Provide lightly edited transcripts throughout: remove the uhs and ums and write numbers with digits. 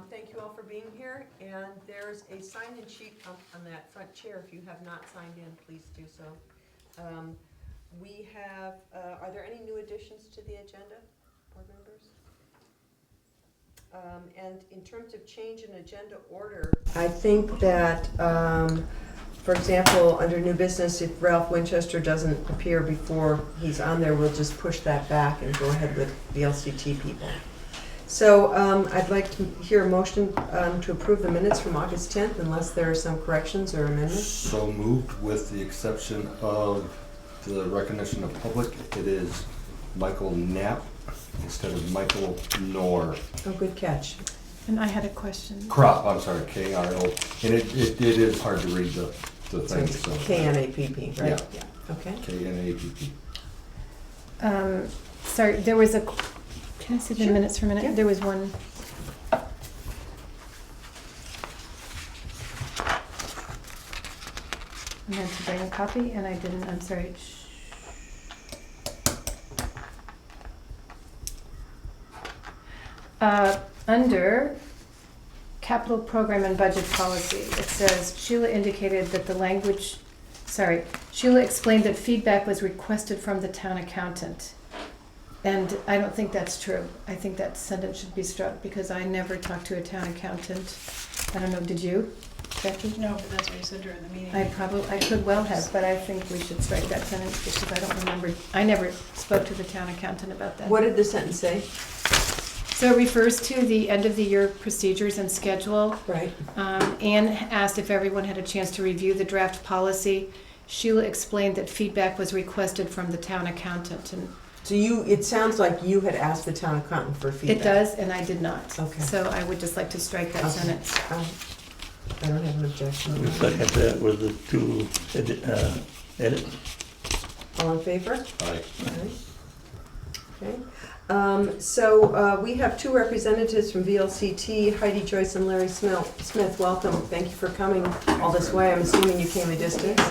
Thank you all for being here, and there's a sign-in sheet on that front chair. If you have not signed in, please do so. We have, are there any new additions to the agenda, board members? And in terms of change in agenda order, I think that, for example, under new business, if Ralph Winchester doesn't appear before he's on there, we'll just push that back and go ahead with VLCT people. So I'd like to hear a motion to approve the minutes from August 10th, unless there are some corrections or amendments. So moved, with the exception of the recognition of public. It is Michael Knapp instead of Michael Knorr. Oh, good catch. And I had a question. Krop, I'm sorry, K-R-O. And it is hard to read the So thing. it's K-N-A-P-P, right? Yeah. Okay. K-N-A-P-P. Sorry, there was a, can I see the Sure. minutes for a minute? Yeah. There was one. I meant to bring a copy and I didn't, I'm sorry. Under capital program and budget policy, it says Sheila indicated that the language, Sheila explained that feedback was requested from the town accountant. And I don't think that's true. I think that sentence should be struck because I never talked to a town accountant. I don't know, did you, Becky? No, but that's what you said during the meeting. I could well have, but I think we should strike that sentence because I don't remember, I never spoke to the town accountant about that. What did the sentence say? So it refers to the end of the year procedures and schedule. Right. Anne asked if everyone had a chance to review the draft policy. Sheila explained that feedback was requested from the town accountant, and So it sounds like you had asked the town accountant for feedback. it does, and I did not. Okay. So I would just like to strike that Okay. sentence. I don't have an objection. We second that with the two edits. All in favor? Aye. Okay. So we have two representatives from VLCT, Heidi Joyce and Larry Smith. Welcome. Thank you for coming all this way. I'm assuming you came a distance.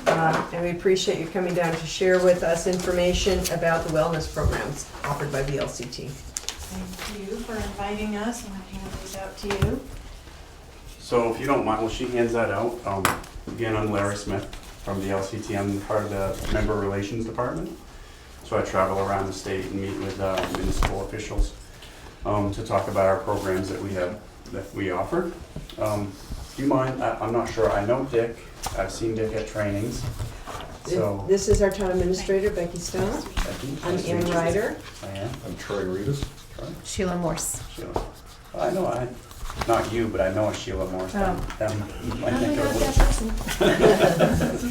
And we appreciate you coming down to share with us information about the wellness programs offered by VLCT. Thank you for inviting us. I'm going to hand these out to you. So if you don't mind, well, she hands that out. Again, I'm Larry Smith from the LCT. I'm part of the Member Relations Department. So I travel around the state and meet with municipal officials to talk about our programs that we offer. Do you mind? I'm not sure. I know Dick. I've seen Dick at trainings. So This is our town administrator, Becky Stone. Becky, I'm nice to Ann meet you. Ryder. I am. I'm Troy Reedus. Sheila Morse. Sheila. I know. Not you, but I know a Sheila Morse. Oh. My How do I neck know of the that woods. person?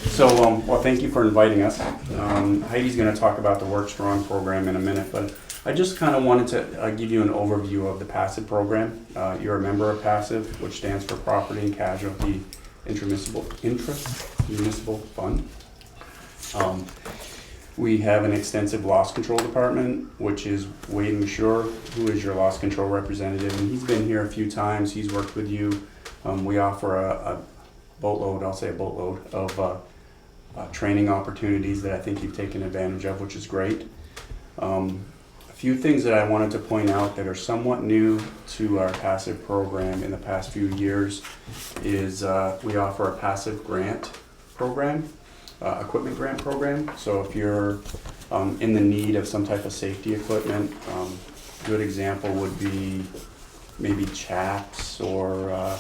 So, well, thank you for inviting us. Heidi's going to talk about the Work Strong program in a minute, but I just kind of wanted to give you an overview of the PASSIVE program. You're a member of PASSIVE, which stands for Property and Casualty Intramunicipal Fund. We have an extensive loss control department, which is Wade Mashur, who is your loss control representative, and he's been here a few times. He's worked with you. We offer a boatload, I'll say a boatload, of training opportunities that I think you've taken advantage of, which is great. A few things that I wanted to point out that are somewhat new to our PASSIVE program in the past few years is we offer a PASSIVE grant program. Equipment grant program. So if you're in the need of some type of safety equipment, good example would be maybe chaps or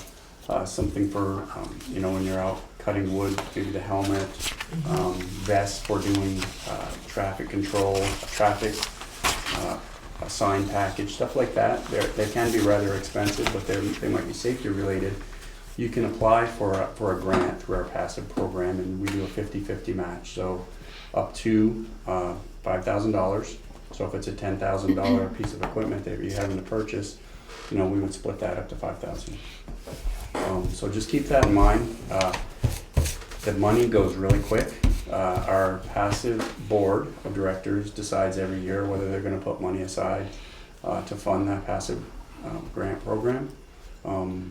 something for when you're out cutting wood, maybe the helmet, vest for doing traffic control, a sign package, stuff like that. They can be rather expensive, but they might be safety related. You can apply for a grant through our PASSIVE program, and we do a 50-50 match, so up to $5,000. So if it's a $10,000 piece of equipment that you're having to purchase, we would split that up to $5,000. So just keep that in mind. The money goes really quick. Our PASSIVE board of directors decides every year whether they're going to put money aside to fund that PASSIVE grant program.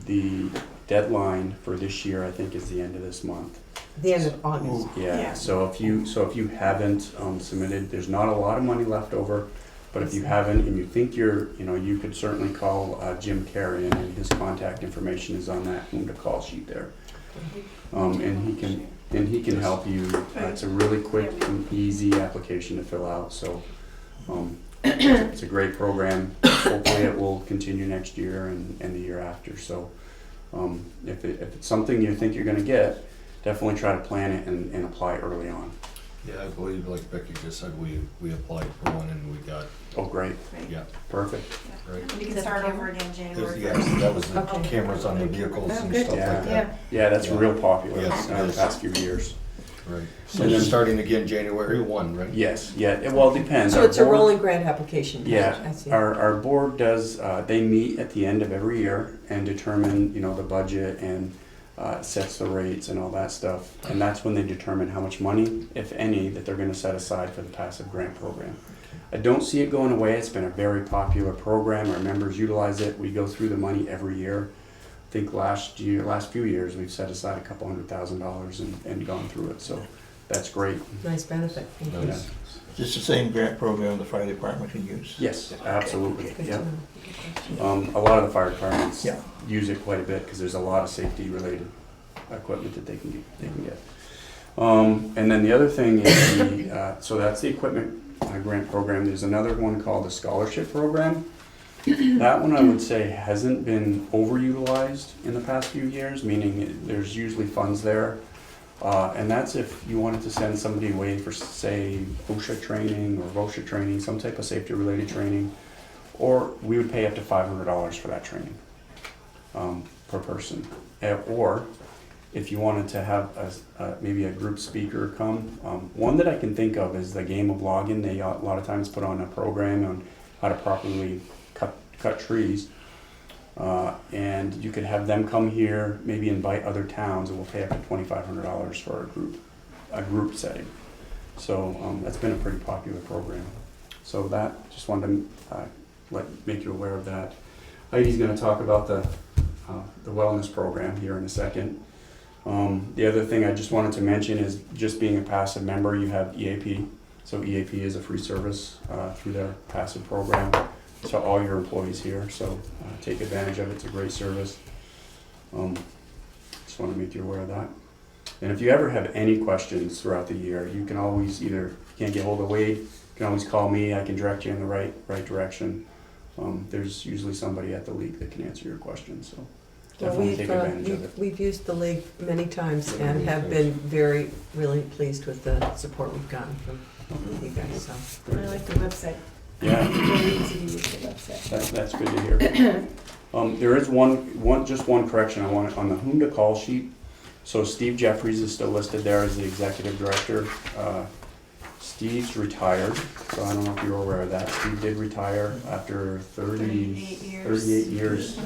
The deadline for this year, I think, is the end of this month. The end of August. Yeah. Yeah. So if you haven't submitted, there's not a lot of money left over. But if you haven't and you think you could certainly call Jim Carey, and his contact information is on that whom to call sheet there. And he can help you. It's a really quick and easy application to fill out. So it's a great program. Hopefully it will continue next year and the year after. So if it's something you think you're going to get, definitely try to plan it and apply early on. Yeah, I believe, like Becky just said, we applied for one and we got, Oh, great. yeah, Perfect. right. You can start over again January Yes, 1st. that was the Okay. cameras on the vehicles Oh, and good. stuff like that. Yeah, that's Yeah. real popular Yes, it the is. past few years. Right. So And you're then- starting again January 1, right? Yes, yeah. Well, it depends. So Our it's a board- rolling grant application? Yeah, I see. our board does, they meet at the end of every year and determine, the budget and sets the rates and all that stuff. And that's when they determine how much money, if any, that they're gonna set aside for the passive grant program. I don't see it going away. It's been a very popular program. Our members utilize it. We go through the money every year. I think last few years, we've set aside a couple $100,000 and gone through it. So that's great. Nice benefit. Thank you. Nice. Is this the same grant program the fire department can use? Yes, absolutely. Good to Yeah. know. A lot of the fire departments Yeah. use it quite a bit because there's a lot of safety related equipment that they can get. And then the other thing is so that's the equipment grant program. There's another one called the scholarship program. That one I would say hasn't been overutilized in the past few years, meaning there's usually funds there. And that's if you wanted to send somebody away for, say, OSHA training or VOSHA training, some type of safety related training, or we would pay up to $500 for that training per person. Or if you wanted to have maybe a group speaker come, one that I can think of is the game of login. They a lot of times put on a program on how to properly cut trees. And you could have them come here, maybe invite other towns, and we'll pay up to $2,500 for a group setting. So that's been a pretty popular program. So that, just wanted to make you aware of that. Heidi's going to talk about the wellness program here in a second. The other thing I just wanted to mention is just being a passive member, you have EAP. So EAP is a free service through their passive program. So all your employees here, so take advantage of it. It's a great service. Just want to make you aware of that. And if you ever have any questions throughout the year, you can always either, if you can't get hold of Wade, you can always call me. I can direct you in the right direction. There's usually somebody at the league that can answer your questions. So Well, definitely take advantage of it. we've used the league many times and have been really pleased with the support we've gotten from you guys, so. I like the website. Yeah. Very easy to use the website. That's good to hear. There is one correction I want on the whom to call sheet. So Steve Jeffries is still listed there as the executive director. Steve's retired, so I don't know if you're aware of that. Steve did retire after 38 years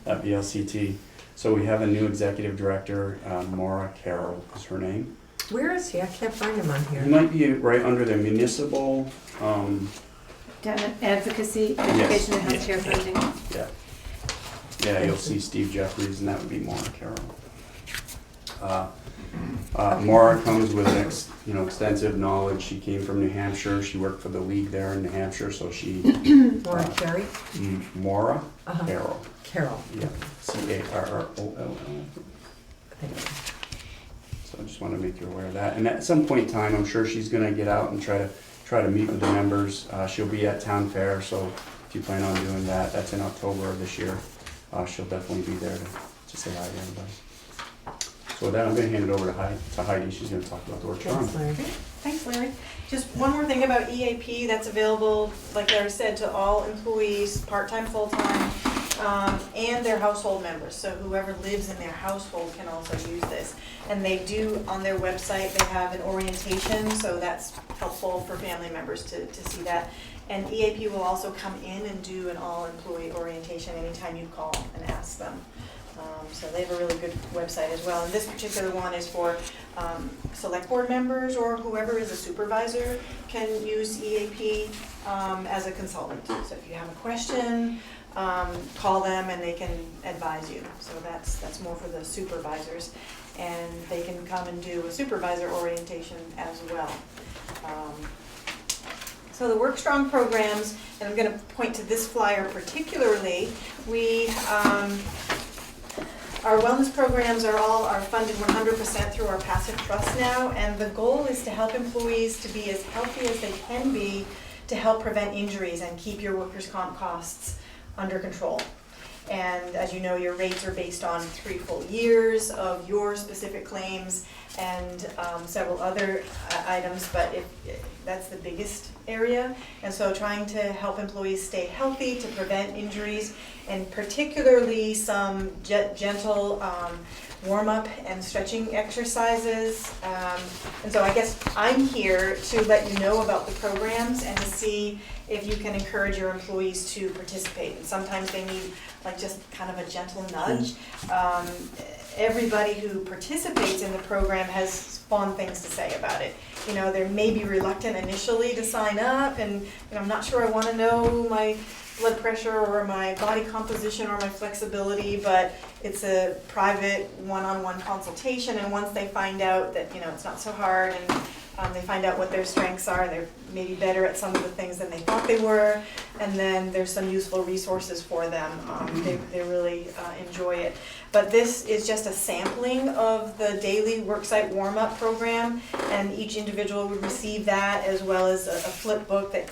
at VLCT. So we have a new executive director, Maura Carroll is her name. Where is he? I can't find him on He here. might be right under the municipal, Down at advocacy, education and healthcare funding. yeah, you'll see Steve Jeffries, and that would be Maura Carroll. Maura comes with extensive knowledge. She came from New Hampshire. She worked for the league there in New Hampshire, so she Maura Carey? Maura Uh-huh. Carroll. Carol. Yeah, CARROLL. Thank you. So I just want to make you aware of that. And at some point in time, I'm sure she's going to get out and try to meet with the members. She'll be at Town Fair, so if you plan on doing that, that's in October of this year. She'll definitely be there to say hi to everybody. So with that, I'm going to hand it over to Heidi. She's going to talk about the work Thanks, trial. Larry. Thanks, Larry. Just one more thing about EAP, that's available, like Larry said, to all employees, part-time, full-time, and their household members. So whoever lives in their household can also use this. And they do, on their website, they have an orientation, so that's helpful for family members to see that. And EAP will also come in and do an all-employee orientation anytime you call and ask them. So they have a really good website as well. And this particular one is for select board members or whoever is a supervisor can use EAP as a consultant. So if you have a question, call them and they can advise you. So that's more for the supervisors. And they can come and do a supervisor orientation as well. So So the Work Strong programs, and I'm going to point to this flyer particularly, our wellness programs are funded 100% through our passive trust now, and the goal is to help employees to be as healthy as they can be to help prevent injuries and keep your workers' comp costs under control. And as you know, your rates are based on 3 full years of your specific claims and several other items, but that's the biggest area. And so trying to help employees stay healthy to prevent injuries, and particularly some gentle warm-up and stretching exercises. And so I guess I'm here to let you know about the programs and to see if you can encourage your employees to participate. And sometimes they need like just kind of a gentle nudge. Everybody who participates in the program has fond things to say about it. You know, they may be reluctant initially to sign up, and I'm not sure I want to know my blood pressure or my body composition or my flexibility, but it's a private one-on-one consultation, and once they find out that, it's not so hard, and they find out what their strengths are, they're maybe better at some of the things than they thought they were, and then there's some useful resources for them. They really enjoy it. But this is just a sampling of the daily worksite warm-up program, and each individual would receive that as well as a flip book that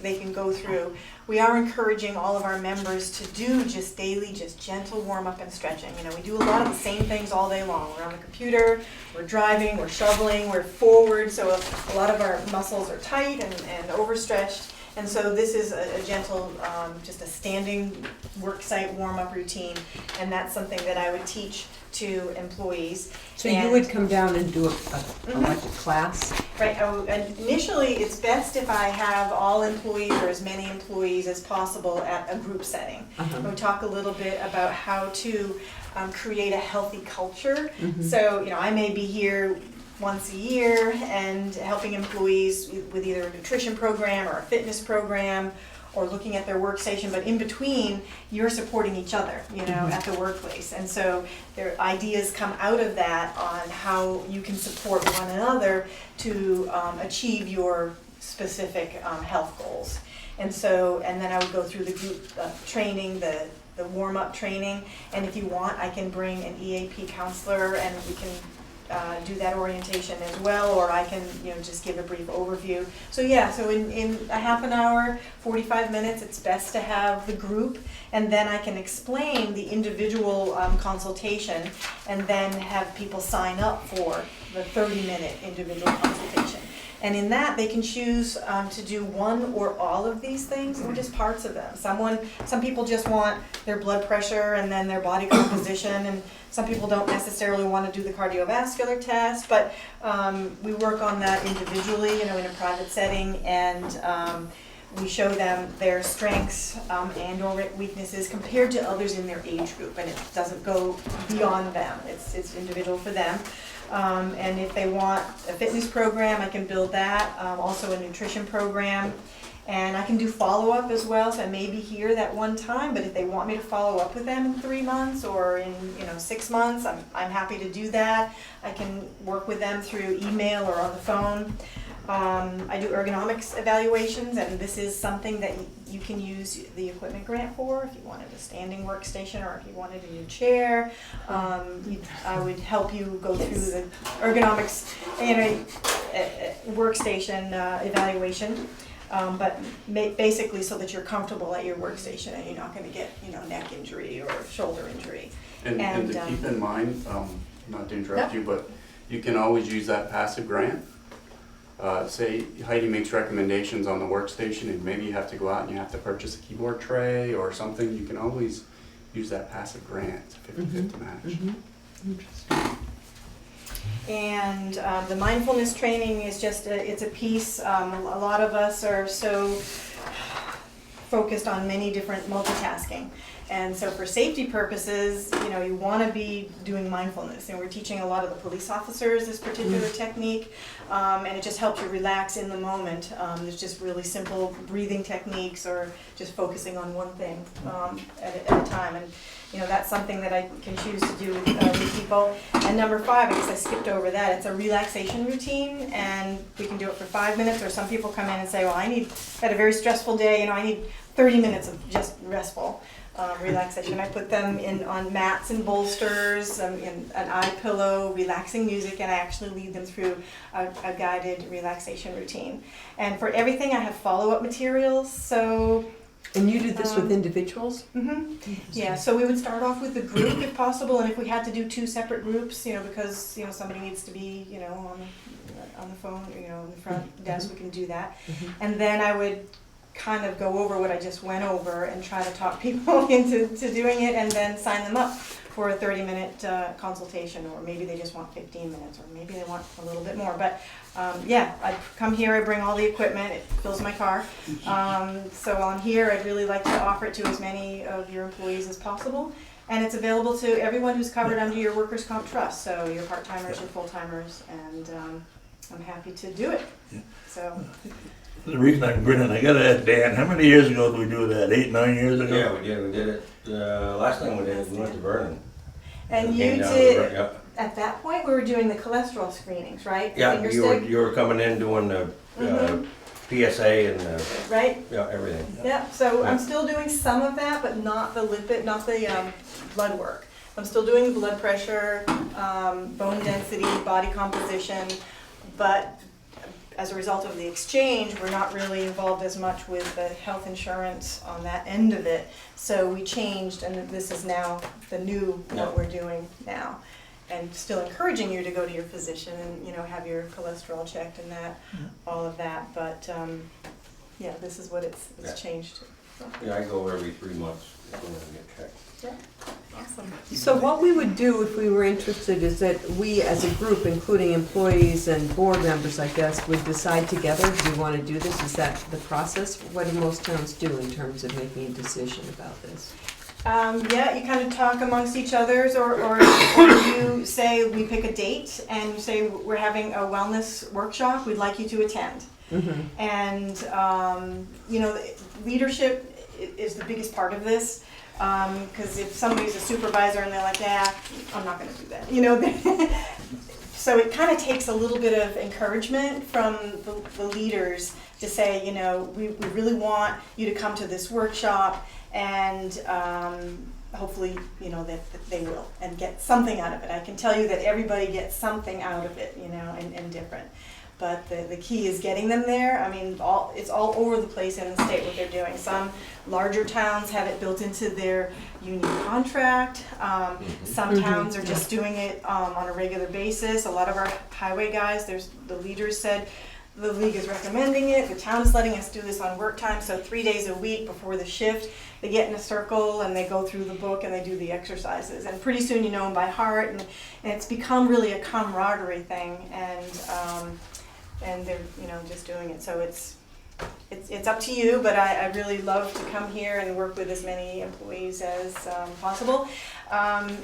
they can go through. We are encouraging all of our members to do just daily, just gentle warm-up and stretching. We do a lot of the same things all day long. We're on the computer, we're driving, we're shoveling, we're forward, so a lot of our muscles are tight and overstretched. And so this is a gentle, just a standing worksite warm-up routine, and that's something that I would teach to employees. So you would come down and do like a class? Right, initially it's best if I have all employees or as many employees as possible at a group setting. We talk a little bit about how to create a healthy culture. So, I may be here once a year and helping employees with either a nutrition program or a fitness program or looking at their workstation, but in between, you're supporting each other, at the workplace. And so their ideas come out of that on how you can support one another to achieve your specific health goals. And then I would go through the group training, the warm-up training, and if you want, I can bring an EAP counselor and we can do that orientation as well, or I can just give a brief overview. So in a half an hour, 45 minutes, it's best to have the group, and then I can explain the individual consultation and then have people sign up for the 30-minute individual consultation. And in that, they can choose to do one or all of these things, or just parts of them. Some people just want their blood pressure and then their body composition, and some people don't necessarily want to do the cardiovascular test, but we work on that individually, in a private setting, and we show them their strengths and or weaknesses compared to others in their age group, and it doesn't go beyond them. It's individual for them. And if they want a fitness program, I can build that, also a nutrition program. And I can do follow-up as well, so I may be here that one time, but if they want me to follow up with them in 3 months or in 6 months, I'm happy to do that. I can work with them through email or on the phone. I do ergonomics evaluations, and this is something that you can use the equipment grant for if you wanted a standing workstation or if you wanted a new chair. I would help you go through the ergonomics workstation evaluation. But basically so that you're comfortable at your workstation and you're not going to get neck injury or shoulder injury. And to keep in mind, not to interrupt you, but you can always use that passive grant. Say Heidi makes recommendations on the workstation and maybe you have to go out and you have to purchase a keyboard tray or something, you can always use that passive grant. It's a 50-50 match. Interesting. And the mindfulness training is just it's a piece. A lot of us are so focused on many different multitasking. And so for safety purposes, you want to be doing mindfulness. And we're teaching a lot of the police officers this particular technique, and it just helps you relax in the moment. There's just really simple breathing techniques or just focusing on one thing at a time. And that's something that I can choose to do with people. And number 5, I guess I skipped over that. It's a relaxation routine, and we can do it for 5 minutes. Or some people come in and say, well, I had a very stressful day, I need 30 minutes of just restful relaxation. I put them on mats and bolsters, in an eye pillow, relaxing music, and I actually lead them through a guided relaxation routine. And for everything, I have follow-up materials. So. And you do this with individuals? Mm-hmm. Yeah, so we would start off with the group if possible, and if we had to do 2 separate groups, because somebody needs to be, on the phone, on the front desk, we can do that. And then I would kind of go over what I just went over and try to talk people into doing it, and then sign them up for a 30-minute consultation, or maybe they just want 15 minutes, or maybe they want a little bit more. But I come here, I bring all the equipment, it fills my car. So while I'm here, I'd really like to offer it to as many of your employees as possible. And it's available to everyone who's covered under your workers' comp trust, so your part-timers, your full-timers, and I'm happy to do it. So. The reason I'm grinning, I gotta ask Dan, how many years ago did we do that? 8, 9 years ago? Yeah, we did it. Last time we did it, we went to Vernon. And Came you down to did, Vernon, yeah. at that point, we were doing the cholesterol screenings, right? The Yeah, finger you stick, were coming in doing the PSA and right? everything. Yeah, so I'm Yeah. still doing some of that, but not the lipid, not the blood work. I'm still doing blood pressure, bone density, body composition, but as a result of the exchange, we're not really involved as much with the health insurance on that end of it. So we changed, and this is now the new what we're doing now. And still encouraging you to go to your physician and have your cholesterol checked and that, all of that. But this is what it's changed to. Yeah, I go every 3 months when I get checked. Yeah, awesome. So what we would do if we were interested is that we as a group, including employees and board members, I guess, would decide together if we want to do this. Is that the process? What do most towns do in terms of making a decision about this? You kind of talk amongst each others, or you say we pick a date and you say we're having a wellness workshop, we'd like you to attend. And leadership is the biggest part of this, because if somebody's a supervisor and they're like, I'm not going to do that, so it kind of takes a little bit of encouragement from the leaders to say, we really want you to come to this workshop, and hopefully, that they will and get something out of it. I can tell you that everybody gets something out of it, and different. But the key is getting them there. I mean, it's all over the place in the state what they're doing. Some larger towns have it built into their union contract. Some towns are just doing it on a regular basis. A lot of our highway guys, the leaders said, the league is recommending it, the town is letting us do this on work time, so 3 days a week before the shift, they get in a circle and they go through the book and they do the exercises. And pretty soon you know them by heart, and it's become really a camaraderie thing, and they're just doing it. So it's up to you, but I really love to come here and work with as many employees as possible.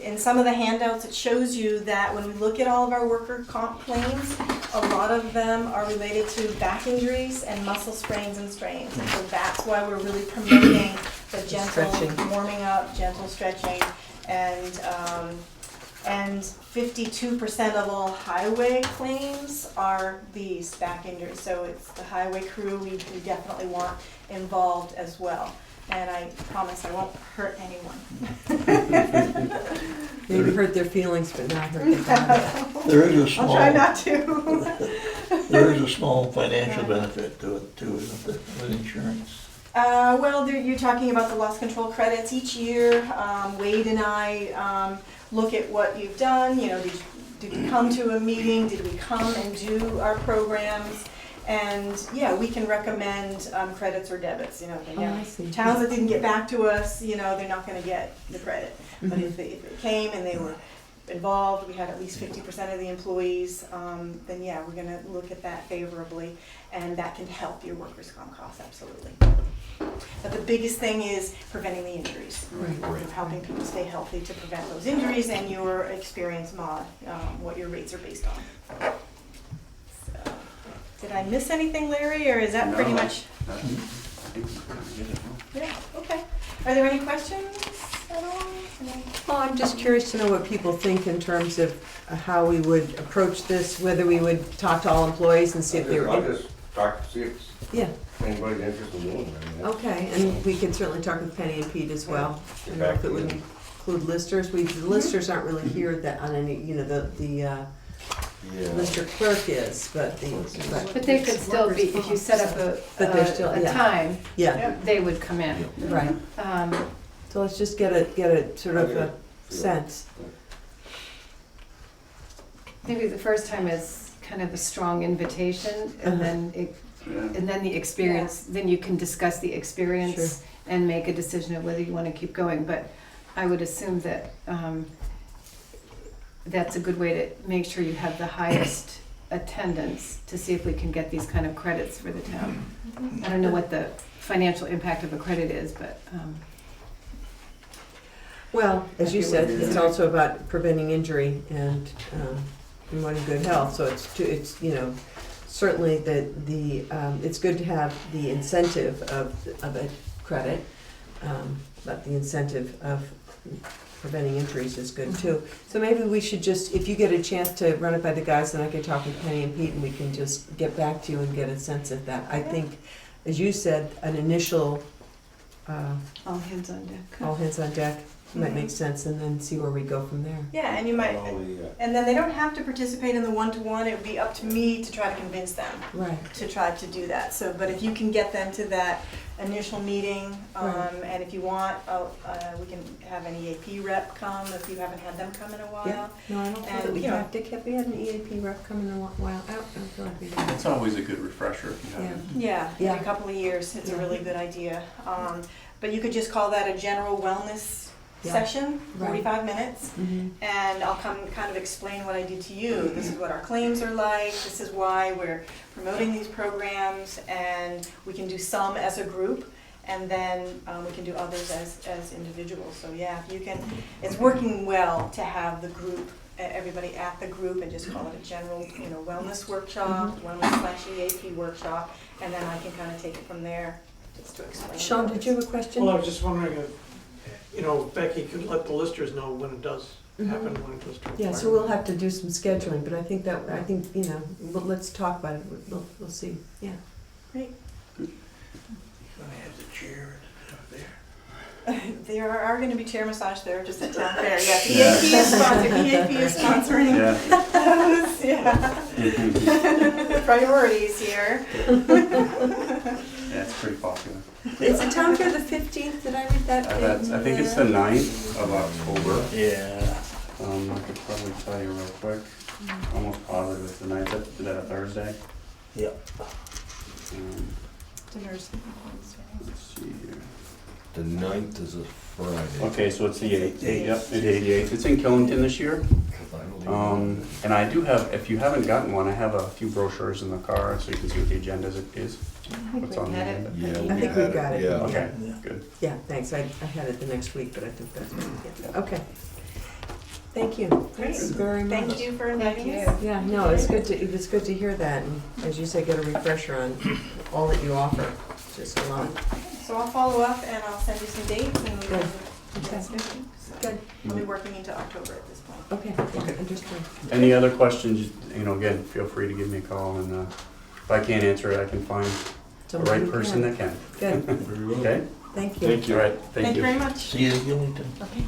In some of the handouts, it shows you that when we look at all of our worker comp claims, a lot of them are related to back injuries and muscle sprains and strains. And so that's why we're really promoting the gentle Stretching. warming up, gentle stretching, and 52% of all highway claims are these back injuries. So it's the highway crew we definitely want involved as well. And I promise I won't hurt anyone. Maybe hurt their feelings, but not hurt their body. There is a I'll small, try not to. there is a small financial benefit to it too, isn't there, with insurance? You're talking about the loss control credits each year. Wade and I look at what you've done. Did you come to a meeting? Did we come and do our programs? And we can recommend credits or debits. I see. Towns that didn't get back to us, they're not going to get the credit. But if they came and they were involved, we had at least 50% of the employees, then we're going to look at that favorably, and that can help your workers' comp costs, absolutely. But the biggest thing is preventing the injuries. Right. Helping people stay healthy to prevent those injuries, and your experience mod, what your rates are based on. So, did I miss anything, Larry, or is that pretty No. much? I think we kind of get it, huh? Yeah, okay. Are there any questions at all? Well, I'm just curious to know what people think in terms of how we would approach this, whether we would talk to all employees and see if they were. I'll just talk to see if Yeah, anybody's interested in doing it. okay, and we can certainly talk with Penny and Pete as well. I don't know if it would include listers, the listers aren't really here that on any, the Yeah. lister clerk is, but But they could still be, if you set up But they're still- a yeah. time, yeah, they would come in. right. So let's just get a sort of a sense. Maybe the first time is kind of a strong invitation, and then Yeah. and then the experience, then you can discuss the experience and make a decision of whether you want to keep going. But I would assume that that's a good way to make sure you have the highest attendance to see if we can get these kind of credits for the town. I don't know what the financial impact of a credit is, but Well, as you said, it's also about preventing injury and promoting good health, so it's certainly it's good to have the incentive of a credit, but the incentive of preventing injuries is good too. So maybe we should just, if you get a chance to run it by the guys, then I can talk with Penny and Pete and we can just get back to you and get a sense of that. I think, as you said, an initial all hands on deck. all hands on deck might make sense, and then see where we go from there. Yeah, and you might, and then they don't have to participate in the one-to-one, it would be up to me to try to convince them Right. to try to do that. So, but if you can get them to that initial meeting, Right. and if you want, we can have an EAP rep come if you haven't had them come in a while. Yeah. No, I don't feel that And, we you know- have. Have we had an EAP rep come in a while? I don't feel like we did. It's always a good refresher if you haven't. Yeah, Yeah. in a couple of years, it's a Yeah. really good idea. But you could just call that a general wellness Yeah. session, Right. 45 minutes. And I'll come kind of explain what I did to you. This is what our claims are like, this is why we're promoting these programs, and we can do some as a group, and then we can do others as individuals. So yeah, if you can, it's working well to have the group, everybody at the group, and just call it a general, wellness workshop, wellness/EAP workshop, and then I can kind of take it from there, just to explain. Sean, did you have a question? Well, I was just wondering if, Becky could let the listers know when it does happen, when it goes to. Yeah, so we'll have to do some scheduling, but I think, let's talk about it. We'll see. Yeah. Great. Gonna have the chair there. There are going to be chair massage therapists at town fair. Yes, EAP is sponsoring. EAP is sponsoring those. Yeah. Priorities here. Yeah, it's pretty popular. Is the town fair the 15th? Did I read that? I think it's the 9th of October. Yeah. I could probably tell you real quick. Almost positive it's the 9th. Is that a Thursday? Yep. Let's see here. The 9th is a Friday. Okay, so it's the 8th. Yep, it's the 8th. It's in Killington this year. And I do have, if you haven't gotten one, I have a few brochures in the car so you can see what the agenda is. What's on the agenda? Yeah, I think we got it. Yeah. Okay, good. Yeah, thanks. I had it the next week, but I think that's what, yeah. Okay. Thank you. Great. Thanks very much. Thank you for inviting Thank us. Yeah, no, it's good to hear that, and as you say, get a refresher on all that you offer. It's just a lot. So I'll follow up and I'll send you some dates and we can. Okay. That's good. So Good. I'll be working into October at this point. Okay, yeah, understood. Any other questions, again, feel free to give me a call, and if I can't answer it, I can find the Somebody right person that can. Good, Very well. Okay? thank you. All right, thank you. Very much. See you in Gillington. Okay.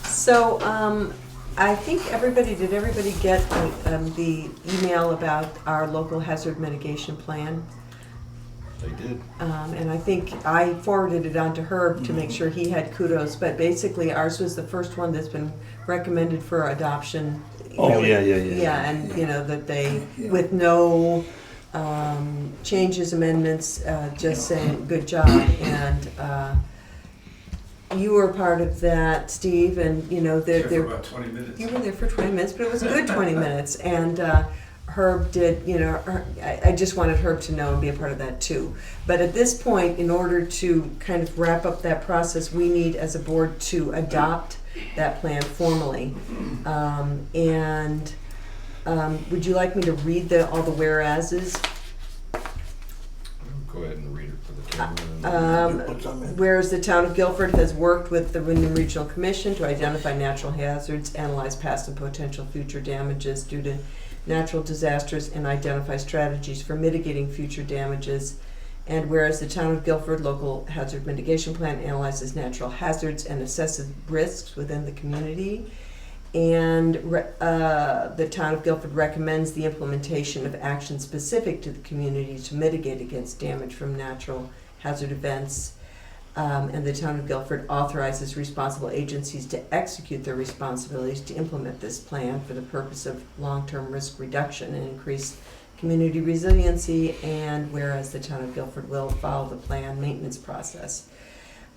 So, I think did everybody get the email about our local hazard mitigation plan? They did. And I think I forwarded it on to Herb to make sure he had kudos, but basically ours was the first one that's been recommended for adoption. Oh, Really. yeah. Yeah, and that they, with no changes, amendments, just saying, good job, and you were part of that, Steve, and, you know, There for they're, about 20 minutes. you were there for 20 minutes, but it was a good 20 minutes. And Herb did, you know, I just wanted Herb to know and be a part of that too. But at this point, in order to kind of wrap up that process, we need as a board to adopt that plan formally. Would you like me to read all the whereases? Go ahead and read it for the camera. Whereas the town of Guilford has worked with the Wyndham Regional Commission to identify natural hazards, analyze past and potential future damages due to natural disasters, and identify strategies for mitigating future damages. And whereas the town of Guilford Local Hazard Mitigation Plan analyzes natural hazards and assesses risks within the community. And the town of Guilford recommends the implementation of actions specific to the community to mitigate against damage from natural hazard events. And the town of Guilford authorizes responsible agencies to execute their responsibilities to implement this plan for the purpose of long-term risk reduction and increase community resiliency. And whereas the town of Guilford will follow the plan maintenance process.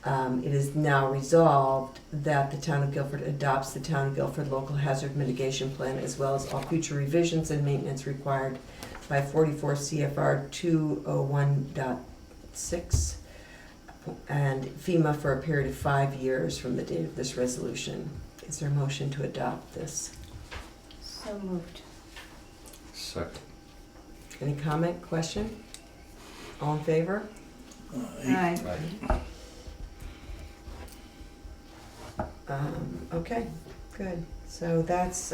It is now resolved that the town of Guilford adopts the town of Guilford Local Hazard Mitigation Plan as well as all future revisions and maintenance required by 44 CFR 201.6 and FEMA for a period of 5 years from the date of this resolution. Is there a motion to adopt this? So moved. Second. Any comment, question? All in favor? Aye. Aye. Okay, good. So that's,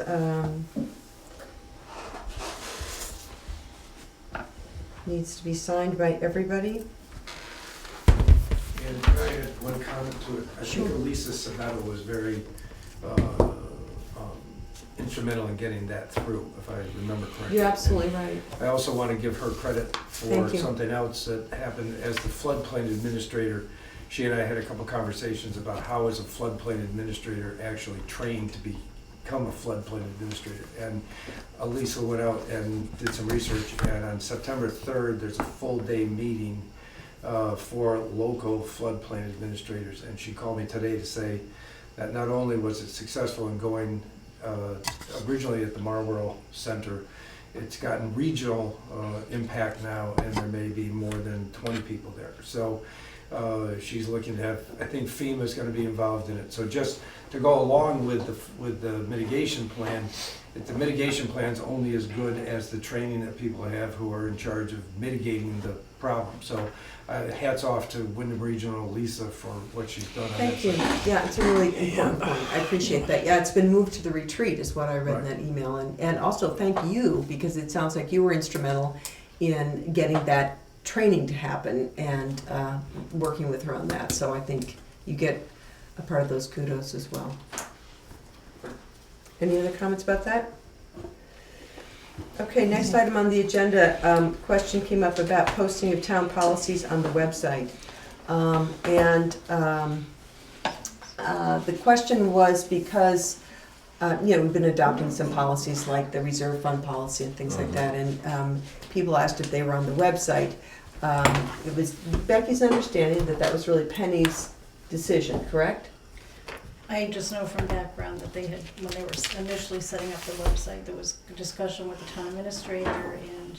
needs to be signed by everybody. And I had one comment to it. I think Elisa Sabato was very instrumental in getting that through, if I remember correctly. You're absolutely right. I also want to give her credit for Thank you. something else that happened as the floodplain administrator. She and I had a couple conversations about how is a floodplain administrator actually trained to become a floodplain administrator. And Elisa went out and did some research, and on September 3rd, there's a full-day meeting for local floodplain administrators. And she called me today to say that not only was it successful in going originally at the Marlboro Center, it's gotten regional impact now, and there may be more than 20 people there. So she's looking to have, I think FEMA is going to be involved in it. So just to go along with the mitigation plan, the mitigation plan is only as good as the training that people have who are in charge of mitigating the problem. So hats off to Wyndham Regional Lisa for what she's done on that. Thank you. side. Yeah, it's a really important point. I appreciate that. Yeah, it's been moved to the retreat is what I read in that email. And also thank you, because it sounds like you were instrumental in getting that training to happen and working with her on that. So I think you get a part of those kudos as well. Any other comments about that? Okay, next item on the agenda, question came up about posting of town policies on the website. The question was because, we've been adopting some policies like the reserve fund policy and things like that, and people asked if they were on the website. It was Becky's understanding that that was really Penny's decision, correct? I just know from background that they had, when they were initially setting up the website, there was a discussion with the town administrator and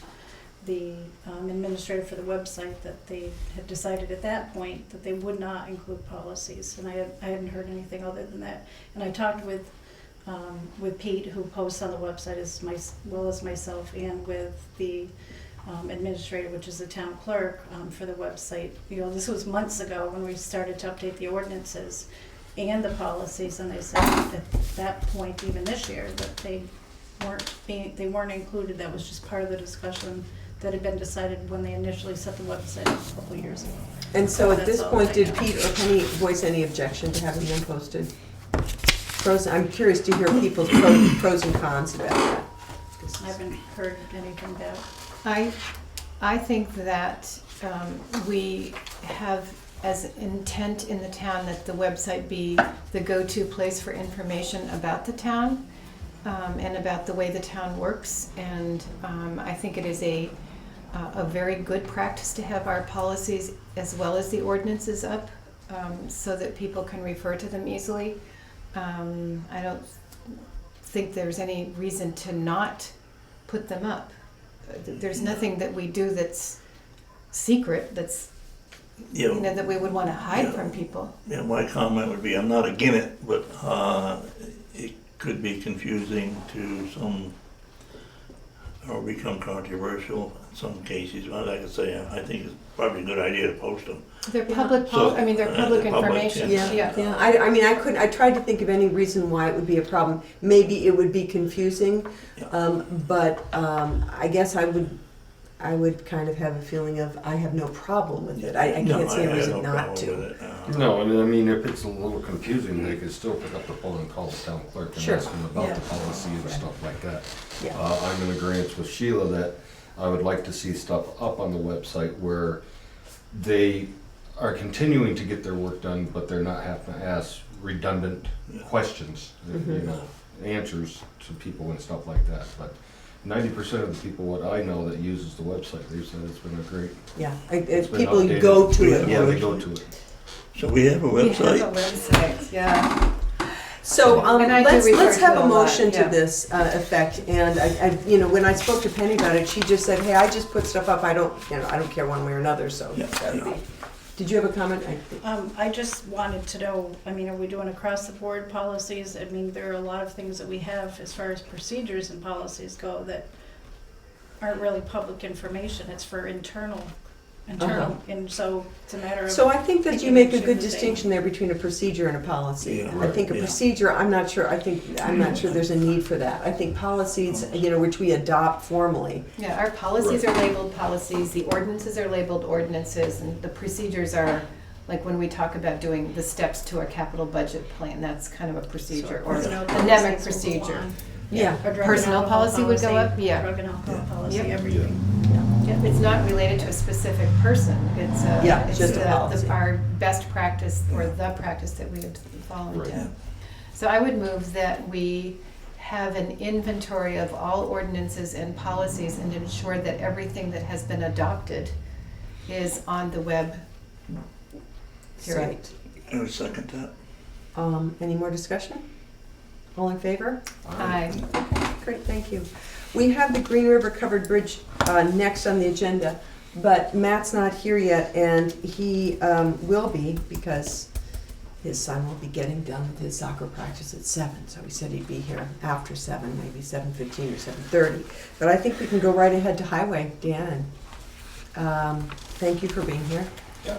the administrator for the website that they had decided at that point that they would not include policies, and I hadn't heard anything other than that. And I talked with Pete, who posts on the website as well as myself, and with the administrator, which is the town clerk, for the website. You know, this was months ago when we started to update the ordinances and the policies, and they said at that point, even this year, that they weren't included. That was just part of the discussion that had been decided when they initially set the website a couple of years ago. And so at this That's all point, I did know. Pete or Penny voice any objection to having them posted? I'm curious to hear people's pros and cons about that. I haven't heard anything back. I think that we have as intent in the town that the website be the go-to place for information about the town and about the way the town works. And I think it is a very good practice to have our policies as well as the ordinances up so that people can refer to them easily. I don't think there's any reason to not put them up. There's nothing that we do that's secret, that's, You you know, know, that we would want to hide Yeah. from people. yeah, my comment would be, I'm not against it, but it could be confusing to some, or become controversial in some cases. Well, like I say, I think it's probably a good idea to post them. They're public, So, I mean, they're public they're public, information, yeah. yeah. I mean, I tried to think of any reason why it would be a problem. Maybe it would be confusing, Yeah. but I guess I would kind of have a feeling of, I have no problem with it. I No, can't see a have reason no not problem to. with it. No, I mean, if it's a little confusing, they could still pick up the phone and call the town clerk and Sure. ask them about Yeah. the policy and Right. stuff like that. Yeah. I'm in agreement with Sheila that I would like to see stuff up on the website where they are continuing to get their work done, but they're not having to ask redundant Yeah. questions, you know, answers to people and stuff like that. But 90% of the people what I know that uses the website, they've said it's been a great, Yeah, it's been people updated. go to it. Yeah, they go to it. So we have a We website? have a website, yeah. So, And I do let's refer have to a a lot, motion to yeah. this effect, and you know, when I spoke to Penny about it, she just said, hey, I just put stuff up, I don't care one way or another, so Yeah, that would yeah. be. Did you have a comment? I just wanted to know, I mean, are we doing across the board policies? I mean, there are a lot of things that we have as far as procedures and policies go that aren't really public information. It's for internal, and so it's a matter of. So I think that you picking make a and good choosing. distinction there between a procedure and a policy. Yeah, I think a right, yeah. procedure, I'm not sure there's a need for that. I think policies, you know, which we adopt formally. Yeah, our policies are labeled policies, the ordinances are labeled ordinances, and the procedures are, like when we talk about doing the steps to a capital budget plan, that's kind of a procedure, or Personnel a NEMIC policies will go procedure. on. Yeah. A drug and Personnel alcohol policy would go up, yeah. Drug and alcohol policy, Yep. everything. Yeah, it's not related to a specific person, it's Yeah, it's just a policy. our best practice, or the practice that we would follow in Right. town. So I would move that we have an inventory of all ordinances and policies and ensure that everything that has been adopted is on the web. Period. Site. I would second that. Any more discussion? All in favor? Aye. Great, thank you. We have the Green River Covered Bridge next on the agenda, but Matt's not here yet, and he will be because his son will be getting done with his soccer practice at 7, so he said he'd be here after 7, maybe 7:15 or 7:30. But I think we can go right ahead to Highway, Dan. Thank you for being here. Yeah,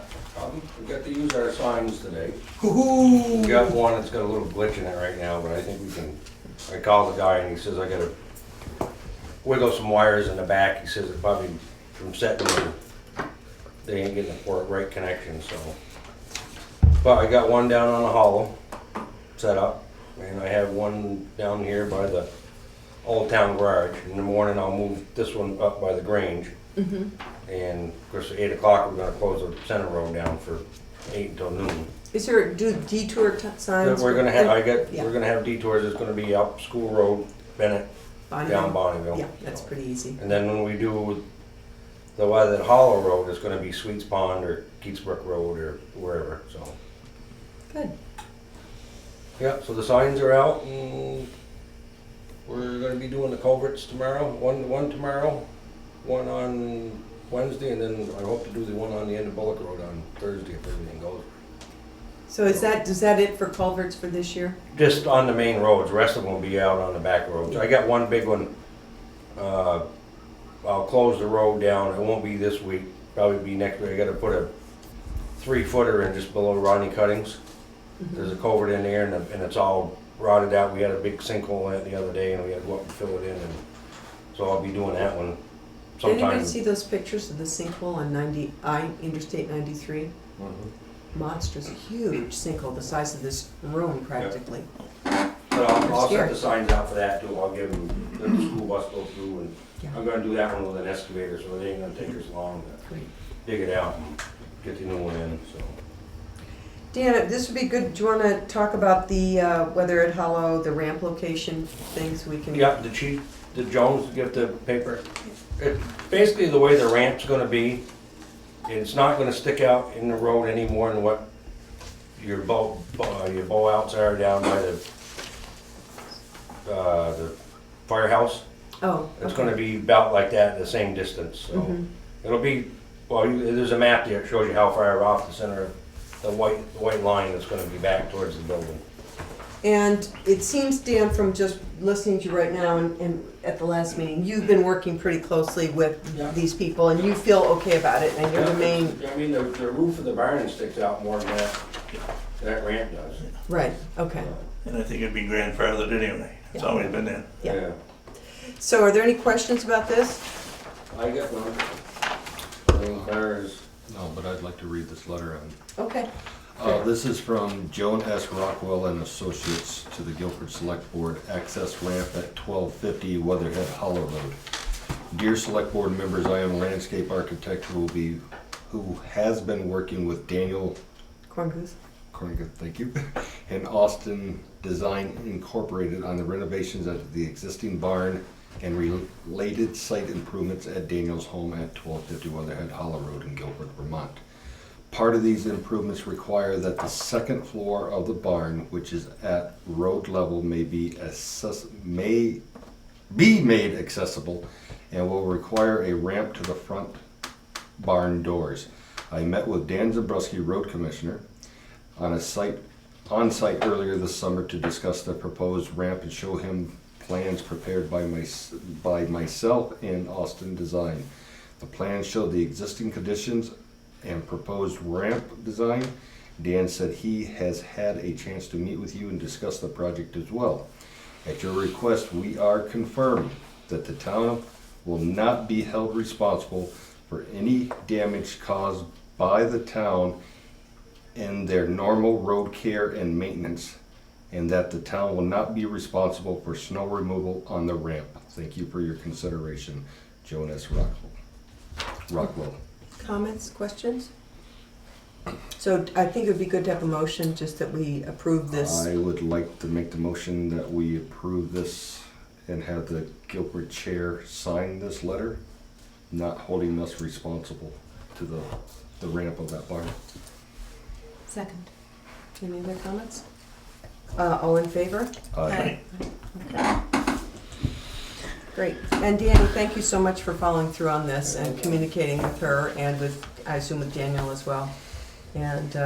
we got to use our signs today. We got one that's got a little glitch in it right now, but I think we can, I called the guy and he says I gotta wiggle some wires in the back. He says it probably from setting them, they ain't getting the right connection, so. But I got one down on the hollow set up, and I have one down here by the Old Town Garage. In the morning, I'll move this one up by the Grange. And of course, at 8 o'clock, we're gonna close the center road down for 8 until noon. Is there detour signs? We're gonna have, Yeah. we're gonna have detours. It's gonna be up School Road, Bennett, down Bonneville. Yeah, that's pretty easy. And then when we do the Weathered Hollow Road, it's gonna be Sweets Pond or Keatsbrook Road or wherever, so. Good. Yeah, so the signs are out and we're gonna be doing the culverts tomorrow, one tomorrow, one on Wednesday, and then I hope to do the one on the end of Bullock Road on Thursday if everything goes. So is that it for culverts for this year? Just on the main roads, the rest of them will be out on the back roads. I got one big one, I'll close the road down, it won't be this week, probably be next week. I gotta put a 3-footer in just below Rodney Cuttings. There's a culvert in there and it's all rotted out. We had a big sinkhole in it the other day and we had to go up and fill it in, and so I'll be doing that one Did anybody sometime. see those pictures of the sinkhole on Interstate 93? Monstrous, huge sinkhole the size of this room practically. But I'll set Scared. the signs out for that too. I'll give them, let the school bus go through, and Yeah. I'm gonna do that one with an excavator, so it ain't gonna take us long to Great. dig it out and get the new one in, so. Deanna, this would be good. Do you want to talk about the Weathered Hollow, the ramp location things we can? Yeah, did Jones give the paper? Basically, the way the ramp's gonna be, it's not gonna stick out in the road any more than what your bow outs are down by the firehouse. Oh, It's okay. gonna be about like that, the same distance, so. Mhm. It'll be, well, there's a map there that shows you how far off the center of the white line is gonna be back towards the building. And it seems, Dan, from just listening to you right now and at the last meeting, you've been working pretty closely with Yeah. these people and you feel okay about it and you remain, I mean, the roof of the barn sticks out more than that ramp does. right, okay. And I think it'd be grandfathered anyway. It's Yeah. always been there. Yeah. So are there any questions about this? I got one. There's, No, but I'd like to read this letter on. Okay. This is from Joan S. Rockwell and Associates to the Guilford Select Board, access ramp at 1250 Weatherhead Hollow Road. Dear Select Board members, I am a landscape architect who has been working with Daniel Corn Goose. Cornigan, thank you, and Austin Design Incorporated on the renovations of the existing barn and related site improvements at Daniel's home at 1250 Weatherhead Hollow Road in Guilford, Vermont. Part of these improvements require that the second floor of the barn, which is at road level, may be made accessible and will require a ramp to the front barn doors. I met with Dan Zabruski, road commissioner, on site earlier this summer to discuss the proposed ramp and show him plans prepared by myself and Austin Design. The plans showed the existing conditions and proposed ramp design. Dan said he has had a chance to meet with you and discuss the project as well. At your request, we are confirming that the town will not be held responsible for any damage caused by the town in their normal road care and maintenance, and that the town will not be responsible for snow removal on the ramp. Thank you for your consideration. Joan S. Rockwell. Comments, questions? So I think it would be good to have a motion just that we approve this. I would like to make the motion that we approve this and have the Guilford chair sign this letter, not holding us responsible to the ramp of that barn. Second. Any other comments? All in favor? Aye. Great. And Danny, thank you so much for following through on this and communicating with her and with, I assume with Daniel as well. And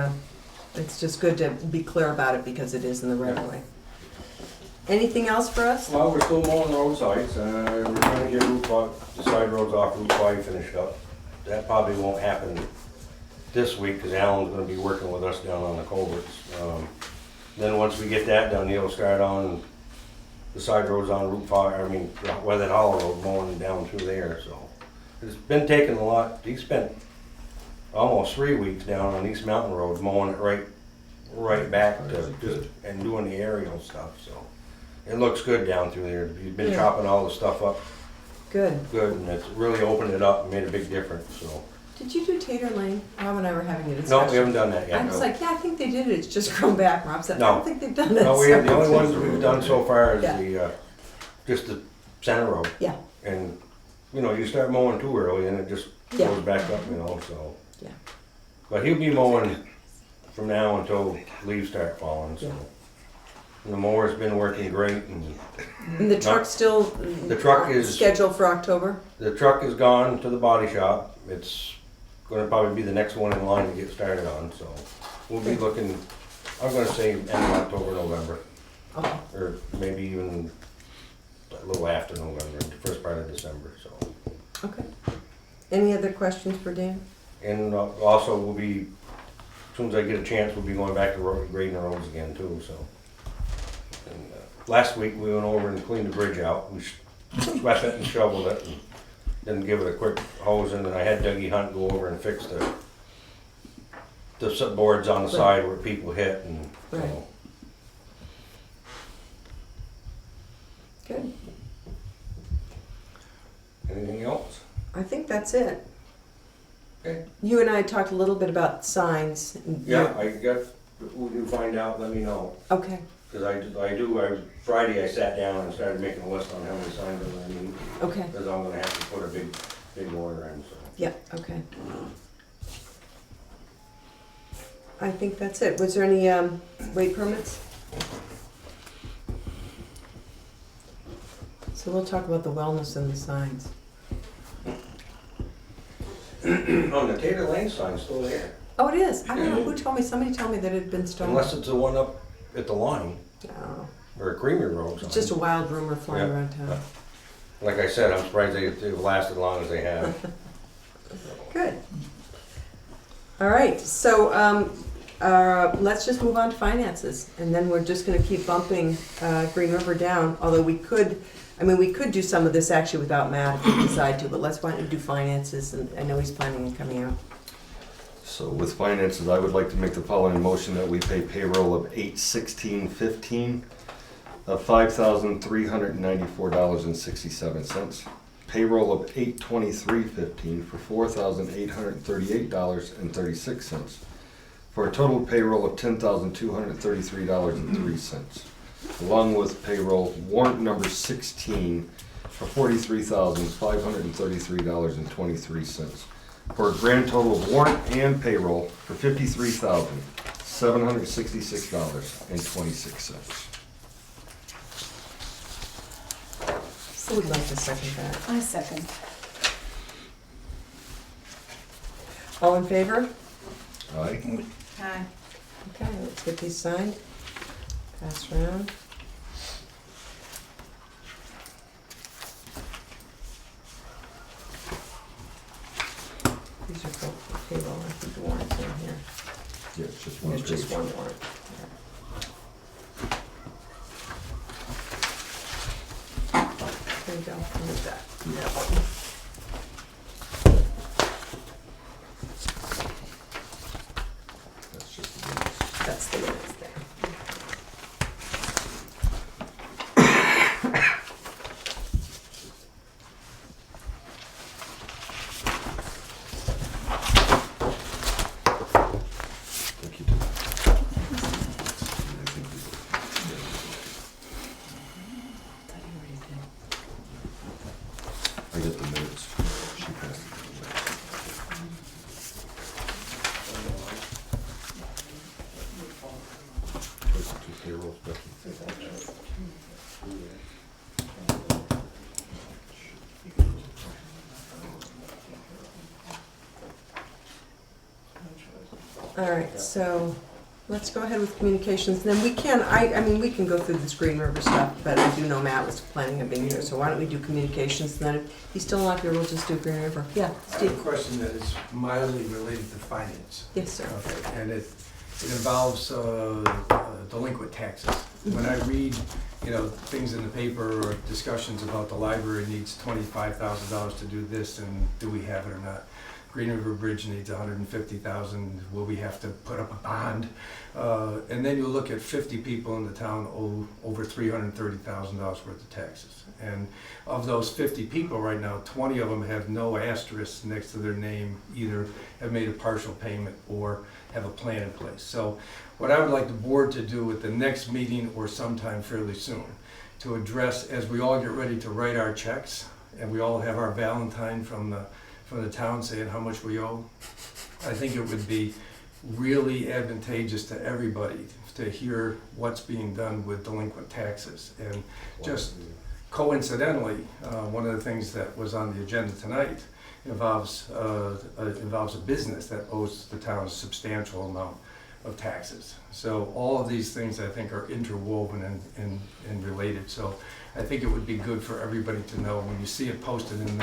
it's just good to be clear about it because it is in the right of way. Anything else for us? well, we're still mowing roadsides, we're trying to get the side roads off Route 5 finished up. That probably won't happen this week, because Alan's gonna be working with us down on the culverts. Then once we get that done, he'll start on the side roads on Route 5, Weatherhead Hollow Road, mowing down through there, so. It's been taking a lot, he spent almost 3 weeks down on East Mountain Road, mowing it right back to just, and doing the aerial stuff, so. It looks good down through there, he's been Yeah. chopping all the stuff up Good. good, and it's really opened it up and made a big difference, so. Did you do Tater Lane? Rob and I were having a discussion. No, we haven't done that yet. I was no. like, yeah, I think they did it. It's just grown back. Rob said, I No. don't think they've done it. No, we have, the only ones we've done so far is Yeah. just the center road. Yeah. And, you start mowing too early and it just Yeah. goes back up, so. Yeah. But he'll be mowing from now until leaves start falling, so. Yeah. And the mower's been working great, and And the truck's still The truck is- scheduled for October? the truck is gone to the body shop. It's gonna probably be the next one in line to get started on, so. We'll be looking, I'm gonna say end of October, November. Okay. Or maybe even a little after November, the first part of December, so. Okay. Any other questions for Dan? And also we'll be, as soon as I get a chance, we'll be going back to grading the roads again too, so. And last week we went over and cleaned the bridge out, we swept it and shoveled it, and then give it a quick hose, and then I had Dougie Hunt go over and fix the boards on the side where people hit, and Right. so. Good. Anything else? I think that's it. Okay. You and I talked a little bit about signs. Yeah, I got, when you find out, let me know. Okay. Because Friday I sat down and started making a list on how many signs I'm gonna need, Okay. because I'm gonna have to put a big order in, so. Yeah, okay. I think that's it. Was there any weight permits? So we'll talk about the wellness and the signs. Oh, the Tater Lane sign's still there, Oh, it is. I don't know who told me. Somebody told me that it had been stolen. unless it's the one up at the line, No. or a Creamery Road sign. It's just a wild rumor flying Yeah. around town. Like I said, I'm surprised they've lasted as long as they have. Good. All right, so let's just move on to finances, and then we're just gonna keep bumping Green River down, although we could do some of this actually without Matt if we decide to, but let's why don't we do finances, and I know he's planning on coming out. So with finances, I would like to make the following motion that we pay payroll of $816.15 of $5,394.67. Payroll of $823.15 for $4,838.36. For a total payroll of $10,233.03. Along with payroll warrant number 16 for $43,533.23. For a grand total of warrant and payroll for $53,766.26. Who would like to second that? I second. All in favor? Aye. Aye. Okay, let's get these signed. Pass around. These are both for payroll, I think the warrants in here. Yeah, it's just one There's just page. one warrant. There you go, move that. That one. That's just the minutes. That's the minutes there. Thank you. I get the minutes. She passed it to me. Those are two payrolls, Becky. All right, so let's go ahead with communications. Then we can, I mean, we can go through this Green River stuff, but I do know Matt was planning on being here, so why don't we do communications? And then if he's still not here, we'll just do Green River. Yeah, I have a Steve? question that is mildly related to finance. Yes, sir. Okay, and it involves delinquent taxes. When I read, things in the paper or discussions about the library needs $25,000 to do this, and do we have it or not? Green River Bridge needs $150,000, will we have to put up a bond? And then you look at 50 people in the town owe over $330,000 worth of taxes. And of those 50 people right now, 20 of them have no asterisk next to their name, either have made a partial payment or have a plan in place. So what I would like the board to do at the next meeting or sometime fairly soon, to address, as we all get ready to write our checks, and we all have our Valentine from the town saying how much we owe, I think it would be really advantageous to everybody to hear what's being done with delinquent taxes. And just coincidentally, one of the things that was on the agenda tonight involves a business that owes the town a substantial amount of taxes. So all of these things I think are interwoven and related. So I think it would be good for everybody to know when you see it posted in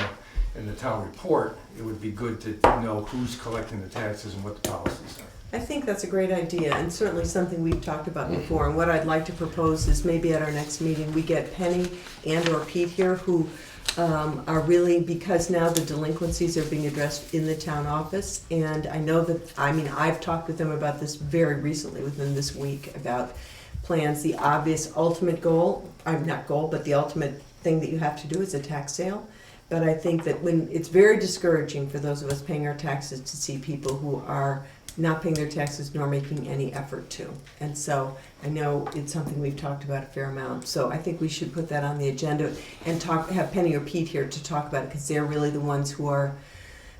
the town report, it would be good to know who's collecting the taxes and what the policies are. I think that's a great idea, and certainly something we've talked about before. And what I'd like to propose is maybe at our next meeting, we get Penny and/or Pete here, who are really, because now the delinquencies are being addressed in the town office. And I know that, I've talked with them about this very recently, within this week, about plans. The obvious ultimate goal, not goal, but the ultimate thing that you have to do is a tax sale. But I think that when, it's very discouraging for those of us paying our taxes to see people who are not paying their taxes nor making any effort to. And so I know it's something we've talked about a fair amount. So I think we should put that on the agenda and have Penny or Pete here to talk about it, because they're really the ones who are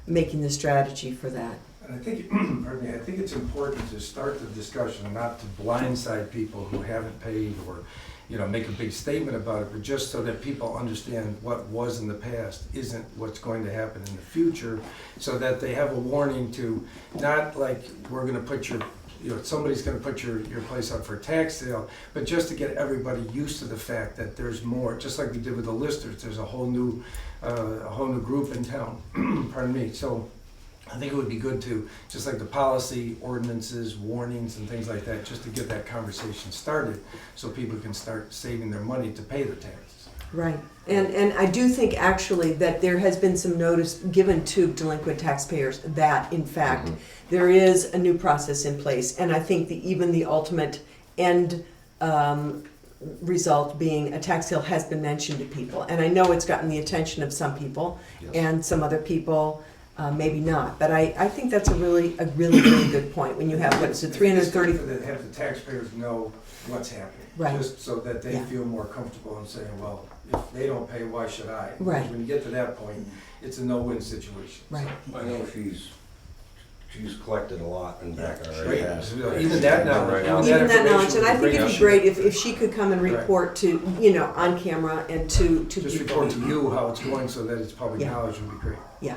making the strategy for that. And I think, pardon me, I think it's important to start the discussion, not to blindside people who haven't paid or, you know, make a big statement about it, but just so that people understand what was in the past isn't what's going to happen in the future, so that they have a warning to, not like we're gonna put your, you know, somebody's gonna put your place up for a tax sale, but just to get everybody used to the fact that there's more, just like we did with the listers, there's a whole new group in town, pardon me. So I think it would be good to, just like the policy, ordinances, warnings and things like that, just to get that conversation started so people can start saving their money to pay the taxes. Right, and I do think actually that there has been some notice given to delinquent taxpayers that in fact there is a new process in place, and I think even the ultimate end result being a tax sale has been mentioned to people, and I know it's gotten the attention of some people, Yes. and some other people maybe not, but I think that's a really good point when you have, what is it, 330? To have the taxpayers know what's happening. Right. Just so that they Yeah. feel more comfortable in saying, well, if they don't pay, why should I? Because Right. when you get to that point, it's a no-win situation. Right. I know she's collected a lot in back already. Great. has. Even that now. Right now. Even that knowledge, information and I would think bring it'd be us- great if she could come and report to, you know, on camera and to Just people. report to you how it's going so that it's public Yeah. knowledge would be great. Yeah,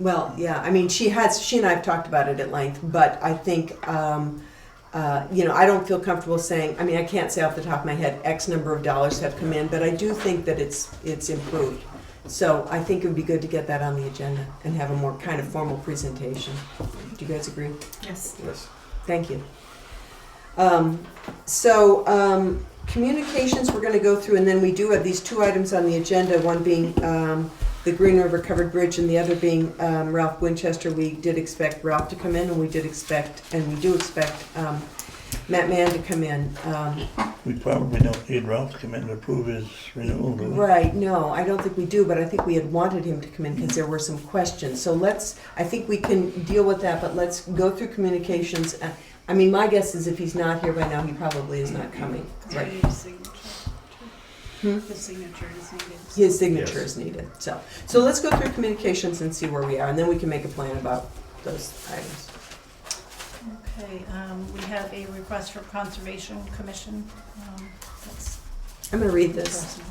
well, yeah, I mean, she and I have talked about it at length, but I think, you know, I don't feel comfortable saying, I mean, I can't say off the top of my head, X number of dollars have come in, but I do think that it's improved. So I think it would be good to get that on the agenda and have a more kind of formal presentation. Do you guys agree? Yes. Yes. Thank you. Communications we're gonna go through, and then we do have these two items on the agenda, one being the Green River Covered Bridge and the other being Ralph Winchester. We did expect Ralph to come in, and we do expect Matt Mann to come in. We probably don't need Ralph to come in to approve his renewal, do we? Right, no, I don't think we do, but I think we had wanted him to come in because there were some questions. So I think we can deal with that, but let's go through communications. I mean, my guess is if he's not here by now, he probably is not coming. Right. His signature. Hmm? His signature is needed. His signature Yes. is needed. So let's go through communications and see where we are, and then we can make a plan about those items. Okay, we have a request for Conservation Commission. That's I'm gonna read this. personal.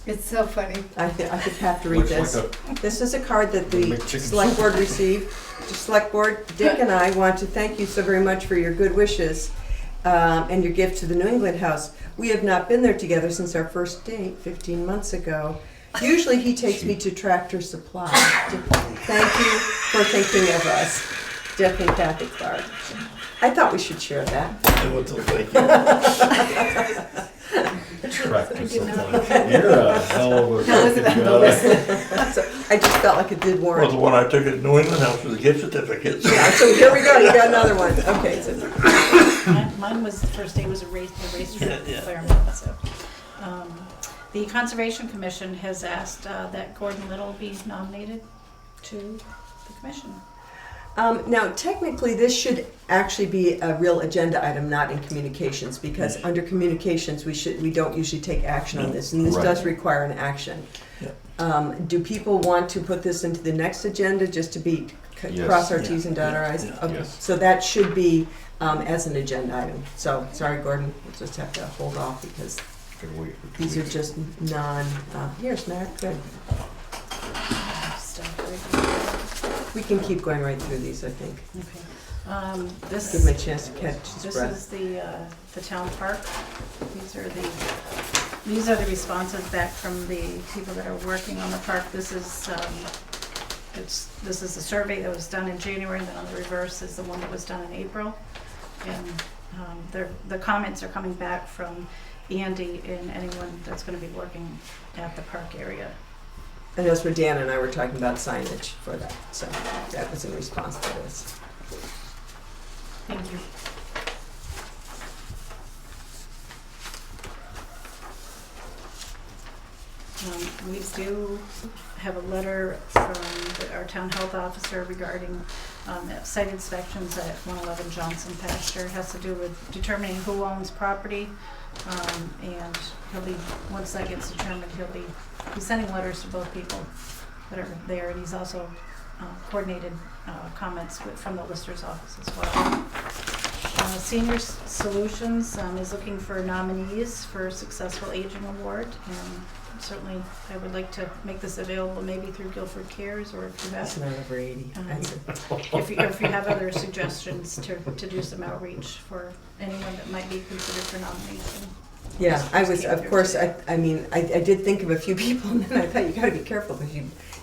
It's so funny. I could have to read Looks this. like This is a card that the McChicken select soup. board received. The select board, Dick and I want to thank you so very much for your good wishes and your gift to the New England House. We have not been there together since our first date 15 months ago. Usually he takes me to Tractor Supply. Thank you for thinking of us. Dick and Kathy Clark. I thought we should share that. I will thank you. Tractor Supply. You're a hell of a That wasn't on the list. So I just felt like it did Well, warrant. the one I took at New England House was a gift certificate. so- Yeah, so here we go, you got another one. Okay, so Mine was, the first day was a racetrack Yeah. Claremont, so. The Conservation Commission has asked that Gordon Little be nominated to the commission. Now, technically, this should actually be a real agenda item, not in communications, because under communications, we don't usually take action on this, and this Right. does require an action. Do people want to put this into the next agenda just to be, Yes. cross our Ts and dot our Is? Yeah. Okay, Yes. so that should be as an agenda item. So, sorry, Gordon, we'll just have to hold off because Could wait for 2 these are weeks. just here's Matt, good. Stuff right here. We can keep going right through these, I think. Okay. Give him a chance to catch his This breath. is the town park. These are the responses back from the people that are working on the park. This is this is the survey that was done in January, and then on the reverse is the one that was done in April. And the comments are coming back from Andy and anyone that's going to be working at the park area. And that's where Dan and I were talking about signage for that, so that was in response to this. Thank you. We do have a letter from our town health officer regarding site inspections at 111 Johnson Pasture. It has to do with determining who owns property, and once that gets determined, he'll be sending letters to both people that are there, and he's also coordinated comments from the Lister's office as well. Senior Solutions is looking for nominees for Successful Aging Award, and certainly I would like to make this available maybe through Guilford Cares, or if you It's have, not over 80. if you have other suggestions to do some outreach for anyone that might be considered for nomination. Yeah, I was, of course, I mean, I did think of a few people, and then I thought you gotta be careful, because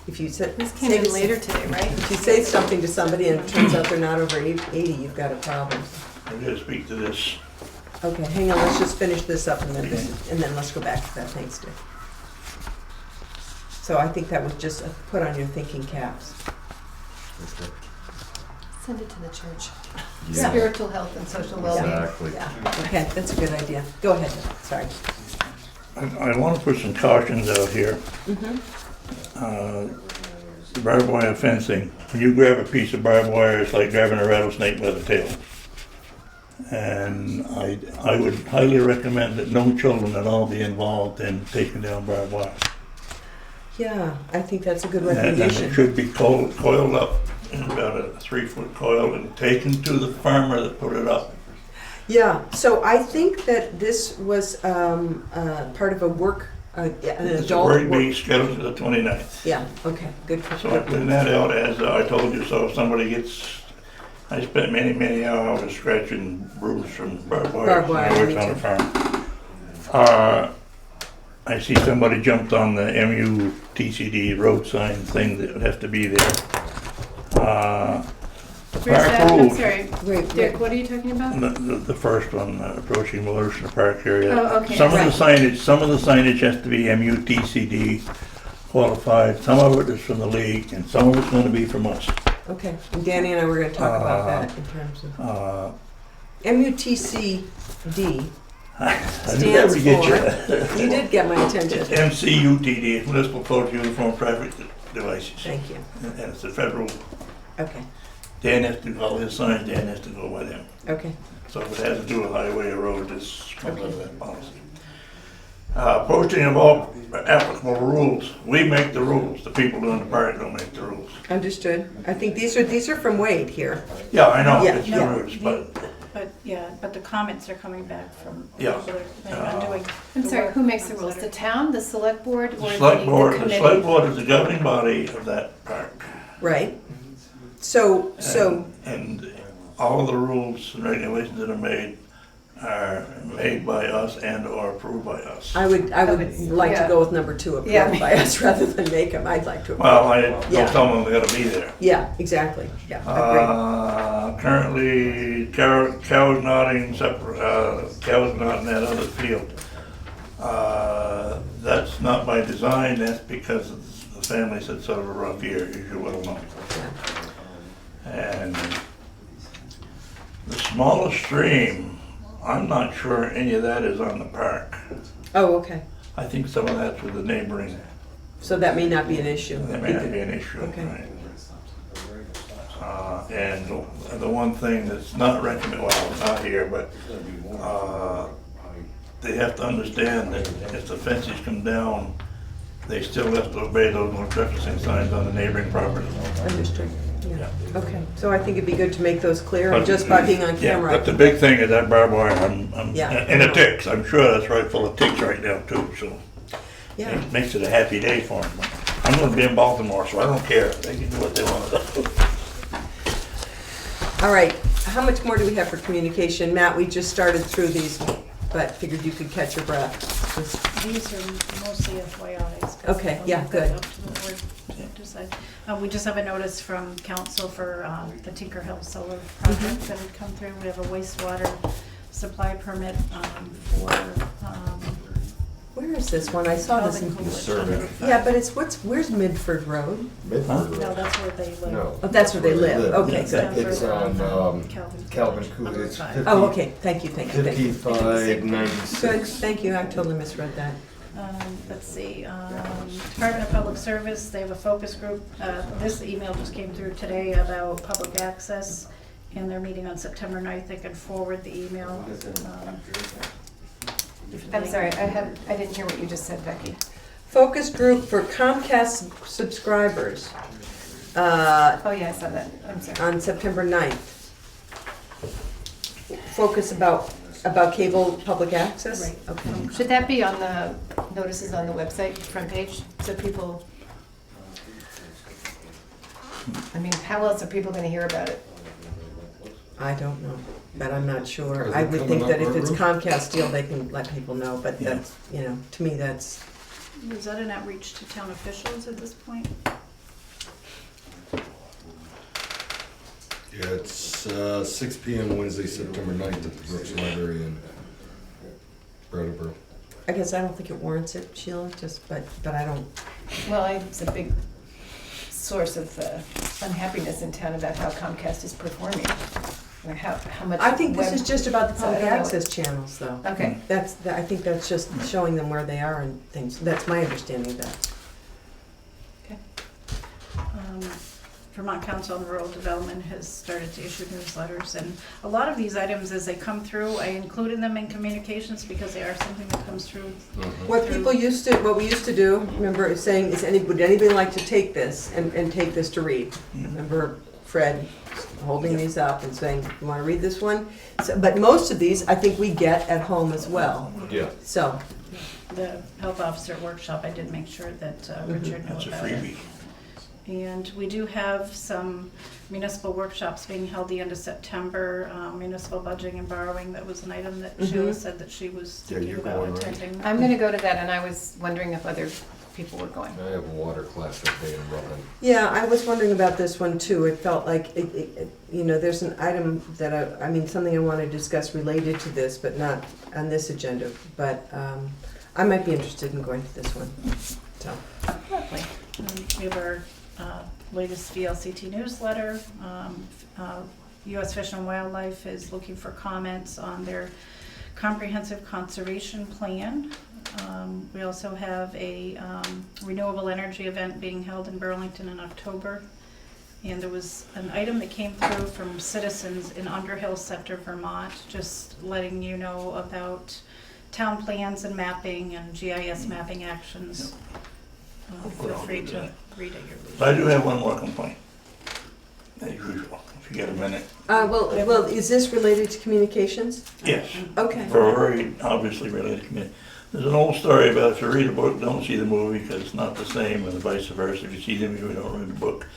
if you said. This came in later today, right? If you say something to somebody and it turns out they're not over 80, you've got a problem. I'm gonna speak to this. Okay, hang on, let's just finish this up and then let's go back to that, thanks, Dick. So I think that was just put on your thinking caps. Send it to the church. Yeah. Spiritual health and social well-being. Exactly. Yeah, okay, that's a good idea. Go ahead, sorry. I want to put some cautions out here. Barbed wire fencing, when you grab a piece of barbed wire, it's like grabbing a rattlesnake by the tail. And I would highly recommend that no children at all be involved in taking down barbed wire. Yeah, I think that's a good And it recommendation. should be coiled up in about a 3-foot coil and taken to the farmer that put it up. Yeah, so I think that this was part of a work, an It's a adult work work. meeting scheduled for the 29th. Yeah, okay, good. So I put that out as I told you, so if somebody gets, I spent many hours scratching bruise from barbed wire. Barbed wire, when I me worked on too. a farm. I see somebody jumped on the MUTCD road sign thing that would have to be there. Where's Park that? I'm Road, sorry. Wait, Dick, what are you talking about? the first one, approaching Willerson Park area. Oh, okay. Some of Right. some of the signage has to be MUTCD qualified, some of it is from the league, and some of it's gonna be from us. okay, and Danny and I were gonna talk about that in terms of, MUTCD I stands never for, get you. you did get my attention. It's MCUTD, it's Municipal Code of Uniform Traffic Devices. Thank you, And it's a federal, okay, Dan has to, all his signs, Dan has to go by them. okay, So if it has to do with highway or road, this comes under that policy. Posting of all applicable rules, we make the rules, the people doing the park don't make the rules. understood. I think these are from Wade here. Yeah, I know, Yeah, it's yeah. yours, but But the comments are coming back from Yeah. people that are undoing. I'm the sorry, work who makes the ones rules? that The are- town, the select board, or the select board, the the committee? select board is the governing body of that park. Right? So, And all of the rules and regulations that are made by us and or approved by us. I would like to Yeah. go with number 2, Yeah. approved by us, rather than make them. I'd like to. approve. Well, I Yeah. don't tell them they gotta be there. Yeah, exactly, yeah, agreed. Currently, cows nodding that other field. That's not by design, that's because the family's had sort of a rough year, as you well know. And the smallest stream, I'm not sure any of that is on the park. Oh, okay, I think some of that's with the neighboring, so that may not be an issue. that may not be an issue, Okay. right? And the one thing that's not recommended, well, not here, but, they have to understand that if the fences come down, they still have to obey those no trespassing signs on the neighboring property. Understood, yeah, Yeah. okay. So I think it'd be good to make those clear, and just by being on Yeah, camera. but the big thing is that barbed wire, Yeah. and the ticks, I'm sure that's right full of ticks right now too, so. Yeah, It makes it a happy day for them. I'm gonna be in Baltimore, so I don't care, they can do what they want to do. all right. How much more do we have for communication? Matt, we just started through these, but figured you could catch your breath. These are mostly FYIs. Okay, I'll yeah, leave that good. up to the board to decide. We just have a notice from council for the Tinker Hill Solar project that had come through. We have a wastewater supply permit for Where is this one? I saw this in. Calvin Coolidge. survey. Yeah, but where's Midford Road? No, that's where they live. No. Oh, that's where they live, okay, Yeah. good. It's on, Calvin Coolidge, it's Oh, okay, thank you. 5596. Good, thank you, I totally misread that. Let's see, Department of Public Service, they have a focus group. This email just came through today about public access, and they're meeting on September 9th. They can forward the email. I'm sorry, I didn't hear what you just said, Becky. Focus group for Comcast subscribers. Oh, yeah, I saw that, I'm sorry. on September 9th. Focus about cable public access? Right. Okay. Should that be on the notices on the website, front page, so people, I mean, how else are people gonna hear about it? I don't know, but I'm not sure. Is I it would coming think that up, if it's Barbara? Comcast deal, they can let people know, but Yeah. that's, you know, to me, that's, Was that an outreach to town officials at this point? Yeah, it's 6 p.m. Wednesday, September 9th at the Brooks Library in Brattleboro. I guess I don't think it warrants it, Sheila, just, but I don't, Well, it's a big source of unhappiness in town about how Comcast is performing, or how much. I think this web- is just about the So I public don't know. access channels, though. Okay, I think that's just showing them where they are and things. That's my understanding of that. Vermont Council on Rural Development has started to issue newsletters, and a lot of these items, as they come through, I included them in communications because they are something that comes through. What we used to do, remember, is saying, would anybody like to take this and take this to read? Remember Fred holding these up and saying, you wanna read this one? So, but most of these, I think we get at home as well, Yeah. so. The health officer workshop, I did make sure that Richard knew That's a about it. freebie. And we do have some municipal workshops being held the end of September, municipal budgeting and borrowing. That was an item that Sheila said that she was Yeah, thinking you're about going, right? attending. I'm gonna go to that, and I was wondering if other people were going. I have a water class that day in Rutland. Yeah, I was wondering about this one too. It felt like, you know, there's an item that I mean, something I want to discuss related to this, but not on this agenda. But I might be interested in going to this one, so. Lovely. We have our latest VLCT newsletter. U.S. Fish and Wildlife is looking for comments on their comprehensive conservation plan. We also have a renewable energy event being held in Burlington in October. And there was an item that came through from citizens in Underhill Sector, Vermont, just letting you know about town plans and mapping and GIS mapping actions. Feel free to read at your leisure. I do have one more complaint, as usual, if you get a minute. Well, is this related to communications? Yes, Okay. for a very obviously related community. There's an old story about if you read a book, don't see the movie, because it's not the same, and vice versa. If you see the movie, don't read the book.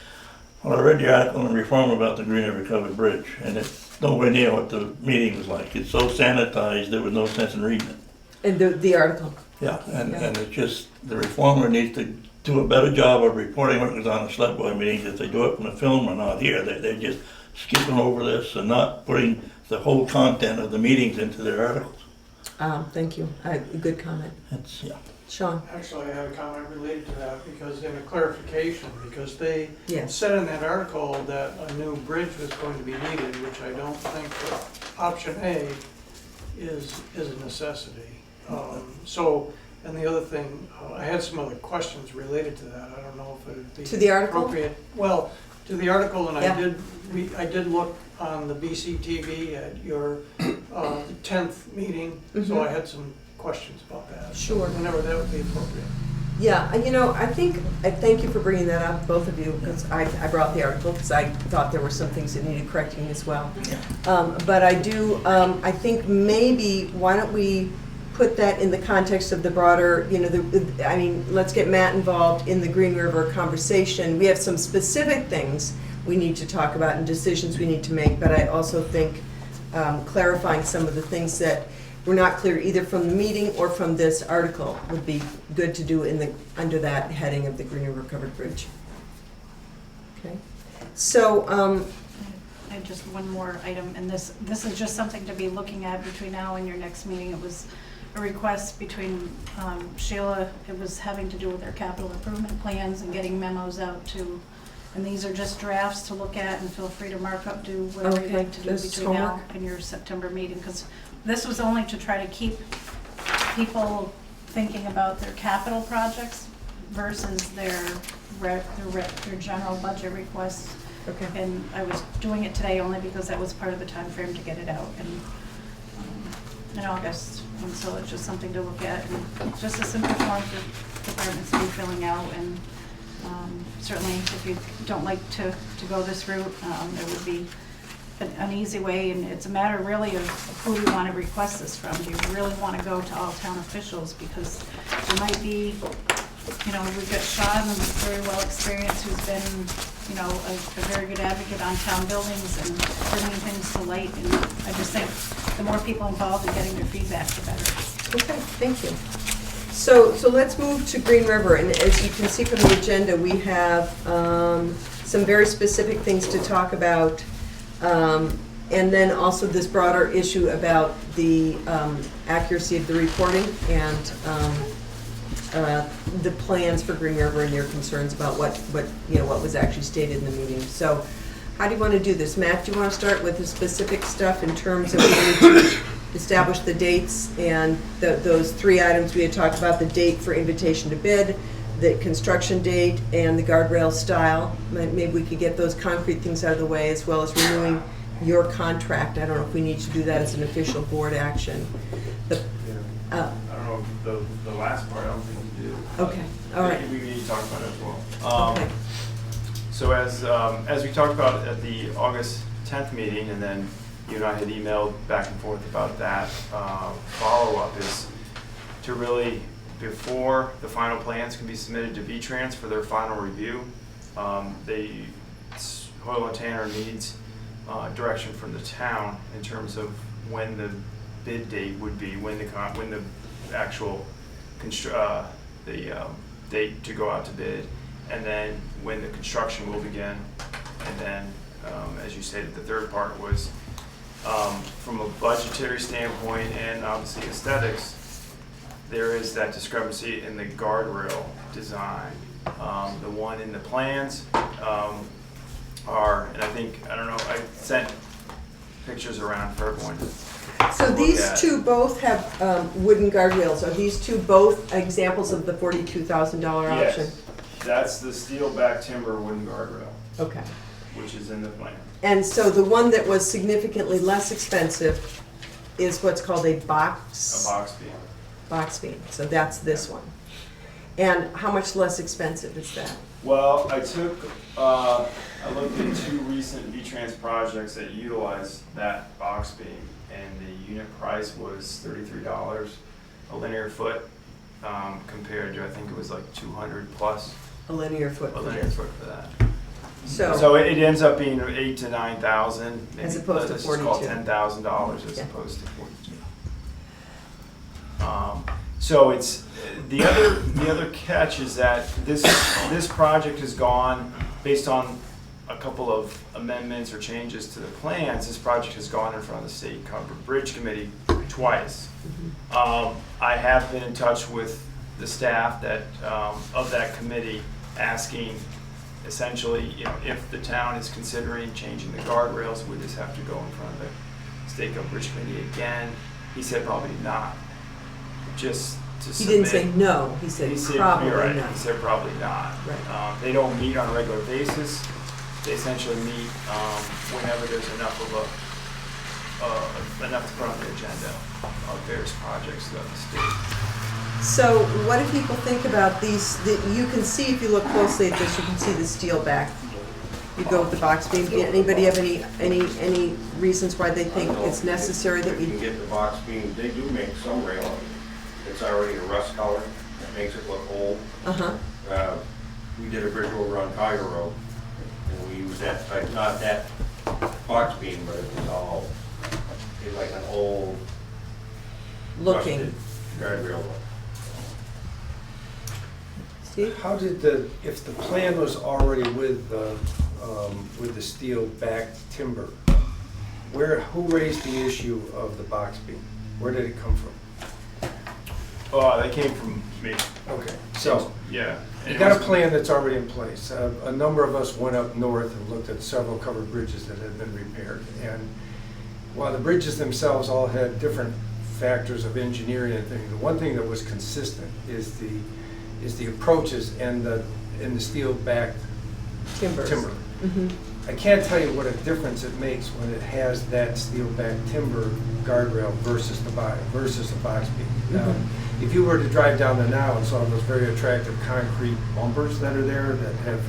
Well, I read the article in Reform about the Green River Covered Bridge, and it's nowhere near what the meeting was like. It's so sanitized, there was no sense in reading it. And the article. Yeah, and it's just, the reformer needs to do a better job of reporting what goes on in select board meetings. If they do it from the film or not here, they're just skipping over this and not putting the whole content of the meetings into their articles. Thank you. Good comment. That's, yeah. Sean? Actually, I had a comment related to that, because in a clarification, because they Yes. said in that article that a new bridge was going to be needed, which I don't think that option A is a necessity. So, and the other thing, I had some other questions related to that. I don't know if it would be To the article? appropriate. Well, to the article, and Yeah. I did look on the BCTV at your 10th meeting, so I had some questions about that. Sure. Whenever that would be appropriate. Yeah, and you know, I thank you for bringing that up, both of you, because I brought the article because I thought there were some things that needed correcting as well. But I do, I think maybe, why don't we put that in the context of the broader, you know, I mean, let's get Matt involved in the Green River conversation. We have some specific things we need to talk about and decisions we need to make, but I also think clarifying some of the things that were not clear either from the meeting or from this article would be good to do under that heading of the Green River Covered Bridge. Okay, so, I have just one more item, and this is just something to be looking at between now and your next meeting. It was a request between Sheila, it was having to do with their capital improvement plans and getting memos out to, and these are just drafts to look at, and feel free to mark up, do whatever you'd Okay, like to do this is between now homework. and your September meeting, because this was only to try to keep people thinking about their capital projects versus their general budget requests. okay. And I was doing it today only because that was part of the time frame to get it out in August. And so it's just something to look at, and just a simple form for departments to be filling out, and Certainly, if you don't like to go this route, there would be an easy way, and it's a matter really of who do you want to request this from? Do you really want to go to all town officials? Because there might be, we've got Sean, who's very well experienced, who's been, a very good advocate on town buildings and bringing things to light. And I just think the more people involved in getting their feedback, the better. Okay, thank you. So let's move to Green River, and as you can see from the agenda, we have some very specific things to talk about, and then also this broader issue about the accuracy of the reporting and the plans for Green River and your concerns about what was actually stated in the meeting. So how do you want to do this? Matt, do you want to start with the specific stuff in terms of we need to establish the dates and those 3 items we had talked about, the date for invitation to bid, the construction date, and the guardrail style? Maybe we could get those concrete things out of the way, as well as renewing your contract. I don't know if we need to do that as an official board action. I don't know, the last part, I don't think we do. Okay, all right. We need to talk about it as well. Okay. So as we talked about at the August 10th meeting, and then you and I had emailed back and forth about that, follow-up is to really, before the final plans can be submitted to V-Trans for their final review, Hoyle and Tanner needs direction from the town in terms of when the bid date would be, when the actual date to go out to bid, and then when the construction will begin. And then, as you stated, the third part was from a budgetary standpoint and obviously aesthetics, there is that discrepancy in the guardrail design. The one in the plans and I don't know, I sent pictures around for everyone to So look these at. two both have wooden guardrails. Are these two both examples of the $42,000 option? Yes, that's the steel back timber wooden guardrail, Okay. which is in the plan. And so the one that was significantly less expensive is what's called a box beam. box beam. So that's this one. And how much less expensive is that? Well, I looked at 2 recent V-Trans projects that utilized that box beam, and the unit price was $33 a linear foot, compared to, I think it was like 200 plus A linear foot. a linear foot for that. So So it ends up being 8,000 to 9,000. As opposed to Let's just call it 42. $10,000 as Yeah. opposed to 42. So it's the other catch is that this project has gone based on a couple of amendments or changes to the plans. This project has gone in front of the State Covered Bridge Committee twice. I have been in touch with the staff of that committee, asking essentially, if the town is considering changing the guardrails, would this have to go in front of the State Covered Bridge Committee again? He said probably not. Just to he submit. didn't say no. He said probably You're right. not. He said probably not. Right. They don't meet on a regular basis. They essentially meet whenever there's enough to put on the agenda of various projects throughout the state. So what do people think about these? You can see, if you look closely at this, you can see the steel back. You go with the box beam. Anybody have any reasons why they think it's necessary that we we? can get the box beam. They do make some railing. It's already a rust color. That makes it look old. We did a bridge over on Tiger Road, and we used that, not that box beam, but it was like an old Looking. rusted guardrail. Steve? How did if the plan was already with the steel backed timber, who raised the issue of the box beam? Where did it come from? Oh, they came from me. Okay, so Yeah. you got a plan that's already in place. A number of us went up north and looked at several covered bridges that had been repaired. And while the bridges themselves all had different factors of engineering and things, the one thing that was consistent is the approaches and the steel-backed Timbers. timber. I can't tell you what a difference it makes when it has that steel-backed timber guardrail versus the box beam. if you were to drive down there now and saw those very attractive concrete bumpers that are there that have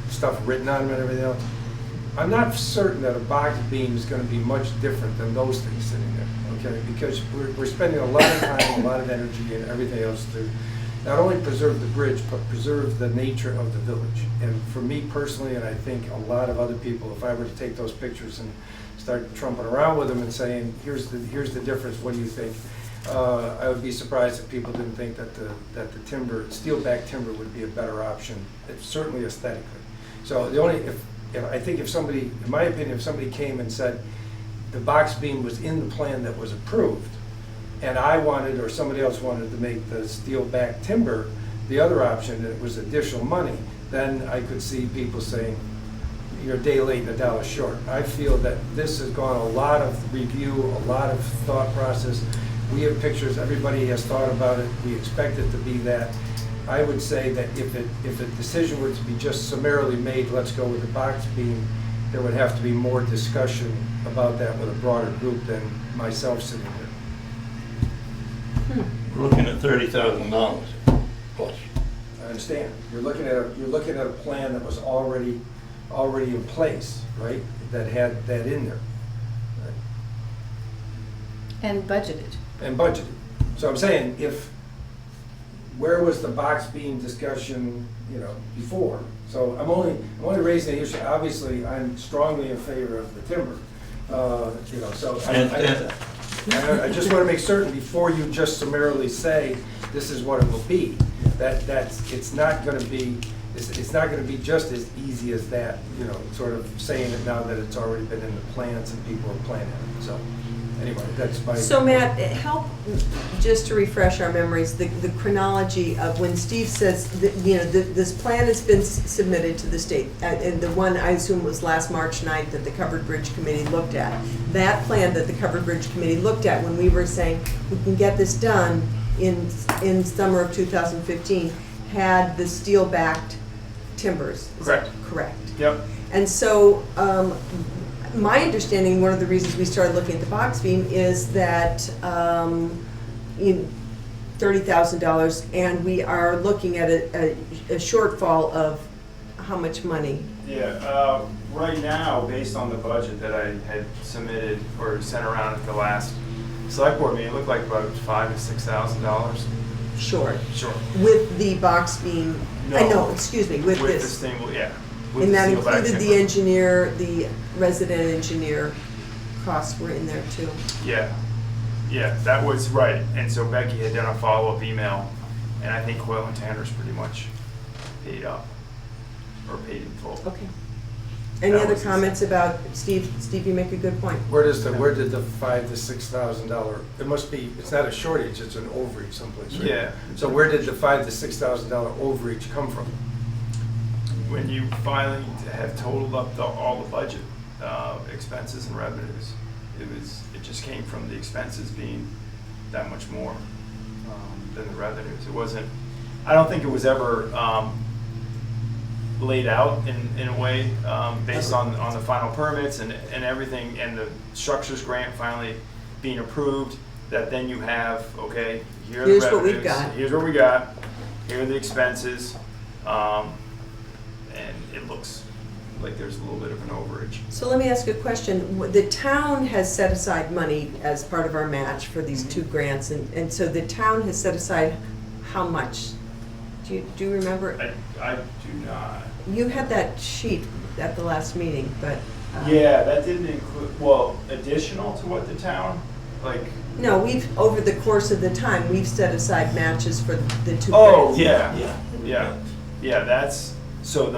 stuff written on them and everything else, I'm not certain that a box beam is gonna be much different than those things sitting there, okay? Because we're spending a lot of time, a lot of energy and everything else to not only preserve the bridge, but preserve the nature of the village. And for me personally, and I think a lot of other people, if I were to take those pictures and start trumping around with them and saying, here's the difference, what do you think? I would be surprised if people didn't think that the timber, steel back timber would be a better option, certainly aesthetically. So the only, I think if somebody, in my opinion, if somebody came and said the box beam was in the plan that was approved, and I wanted, or somebody else wanted to make the steel back timber the other option, and it was additional money, then I could see people saying, you're a day late and a dollar short. I feel that this has gone a lot of review, a lot of thought process. We have pictures, everybody has thought about it, we expect it to be that. I would say that if a decision were to be just summarily made, let's go with the box beam, there would have to be more discussion about that with a broader group than myself sitting there. We're looking at $30,000 plus. I understand. You're looking at a plan that was already in place, right? That had that in there. Right? And budgeted. And budgeted. So I'm saying, where was the box beam discussion, before? So I'm only raising the issue. Obviously, I'm strongly in favor of the timber. So I just want to make certain before you just summarily say this is what it will be. It's not going to be just as easy as that. Sort of saying it now that it's already been in the plans and people are planning it. So anyway, that's my. So Matt, help just to refresh our memories, the chronology of when Steve says that, this plan has been submitted to the state, and the one I assume was last March 9th that the Covered Bridge Committee looked at. That plan that the Covered Bridge Committee looked at when we were saying we can get this done in summer of 2015 had the steel-backed timbers. Is that correct? Yep. And so, my understanding, one of the reasons we started looking at the box beam is that $30,000, and we are looking at a shortfall of how much money? Yeah, right now, based on the budget that I had submitted or sent around at the last select board meeting, it looked like about $5,000 to $6,000. Short. Sure. With the box beam, No. Excuse me, with With this. the thing, yeah. With And the that steel back included the timber. engineer, the resident engineer costs were in there too. Yeah, that was right. And so Becky had done a follow-up email, and I think Coyle and Tanner's pretty much paid up, or paid in full. Okay. Any That other was the comments about, Steve, you make a good point. Where did the $5,000 to $6,000? It must be. It's not a shortage. It's an overreach someplace, right? Yeah. So where did the $5,000 to $6,000 overreach come from? When you finally have totaled up all the budget expenses and revenues, it just came from the expenses being that much more than the revenues. It wasn't. I don't think it was ever laid out in a way based on the final permits and everything, and the structures grant finally being approved, that then you have, okay, here are the Here's revenues. what we've got. Here's what we got. Here are the expenses. And it looks like there's a little bit of an overage. So let me ask you a question. The town has set aside money as part of our match for these two grants, and so the town has set aside how much? Do you remember? I do not. You had that sheet at the last meeting, but. Yeah, that didn't include, additional to what the town, No, over the course of the time, we've set aside matches for the two Oh, grants. yeah, that's, so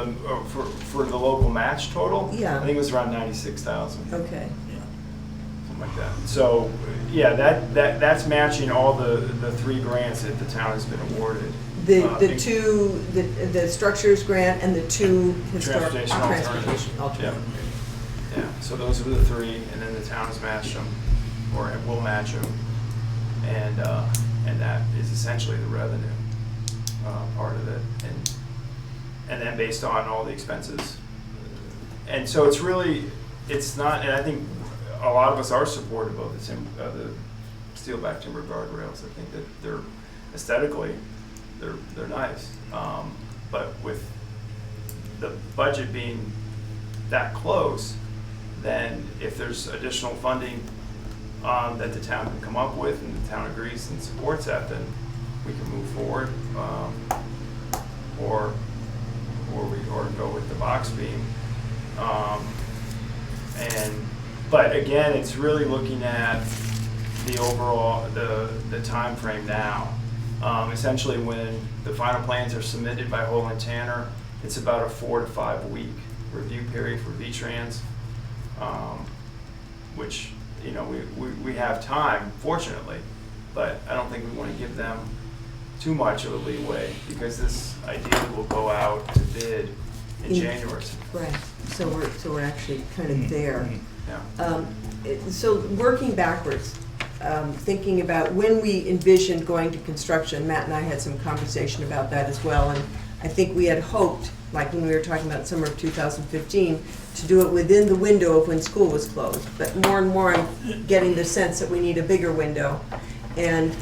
for the local match total? Yeah. I think it was around 96,000. Okay. Something like that. So, yeah, that's matching all the three grants that the town has been awarded. The structures grant and the two historic Transportation alternative. Yeah, so those are the three, and then the town has matched them, or will match them, and that is essentially the revenue part of it, and then based on all the expenses, and so it's not, and I think a lot of us are supportive of the steel back timber guardrails. I think that aesthetically, they're nice. But with the budget being that close, then if there's additional funding that the town can come up with and the town agrees and supports that, then we can move forward, or go with the box beam. But again, it's really looking at the overall, the time frame now. Essentially, when the final plans are submitted by Hole and Tanner, it's about a 4 to 5 week review period for V-Trans, which, you know, we have time, fortunately, but I don't think we want to give them too much of a leeway, because this ideally will go out to bid in January. Right, so we're actually kind of there. Yeah. So working backwards, thinking about when we envisioned going to construction, Matt and I had some conversation about that as well, and I think we had hoped, like when we were talking about summer of 2015, to do it within the window of when school was closed. But more and more I'm getting the sense that we need a bigger window. And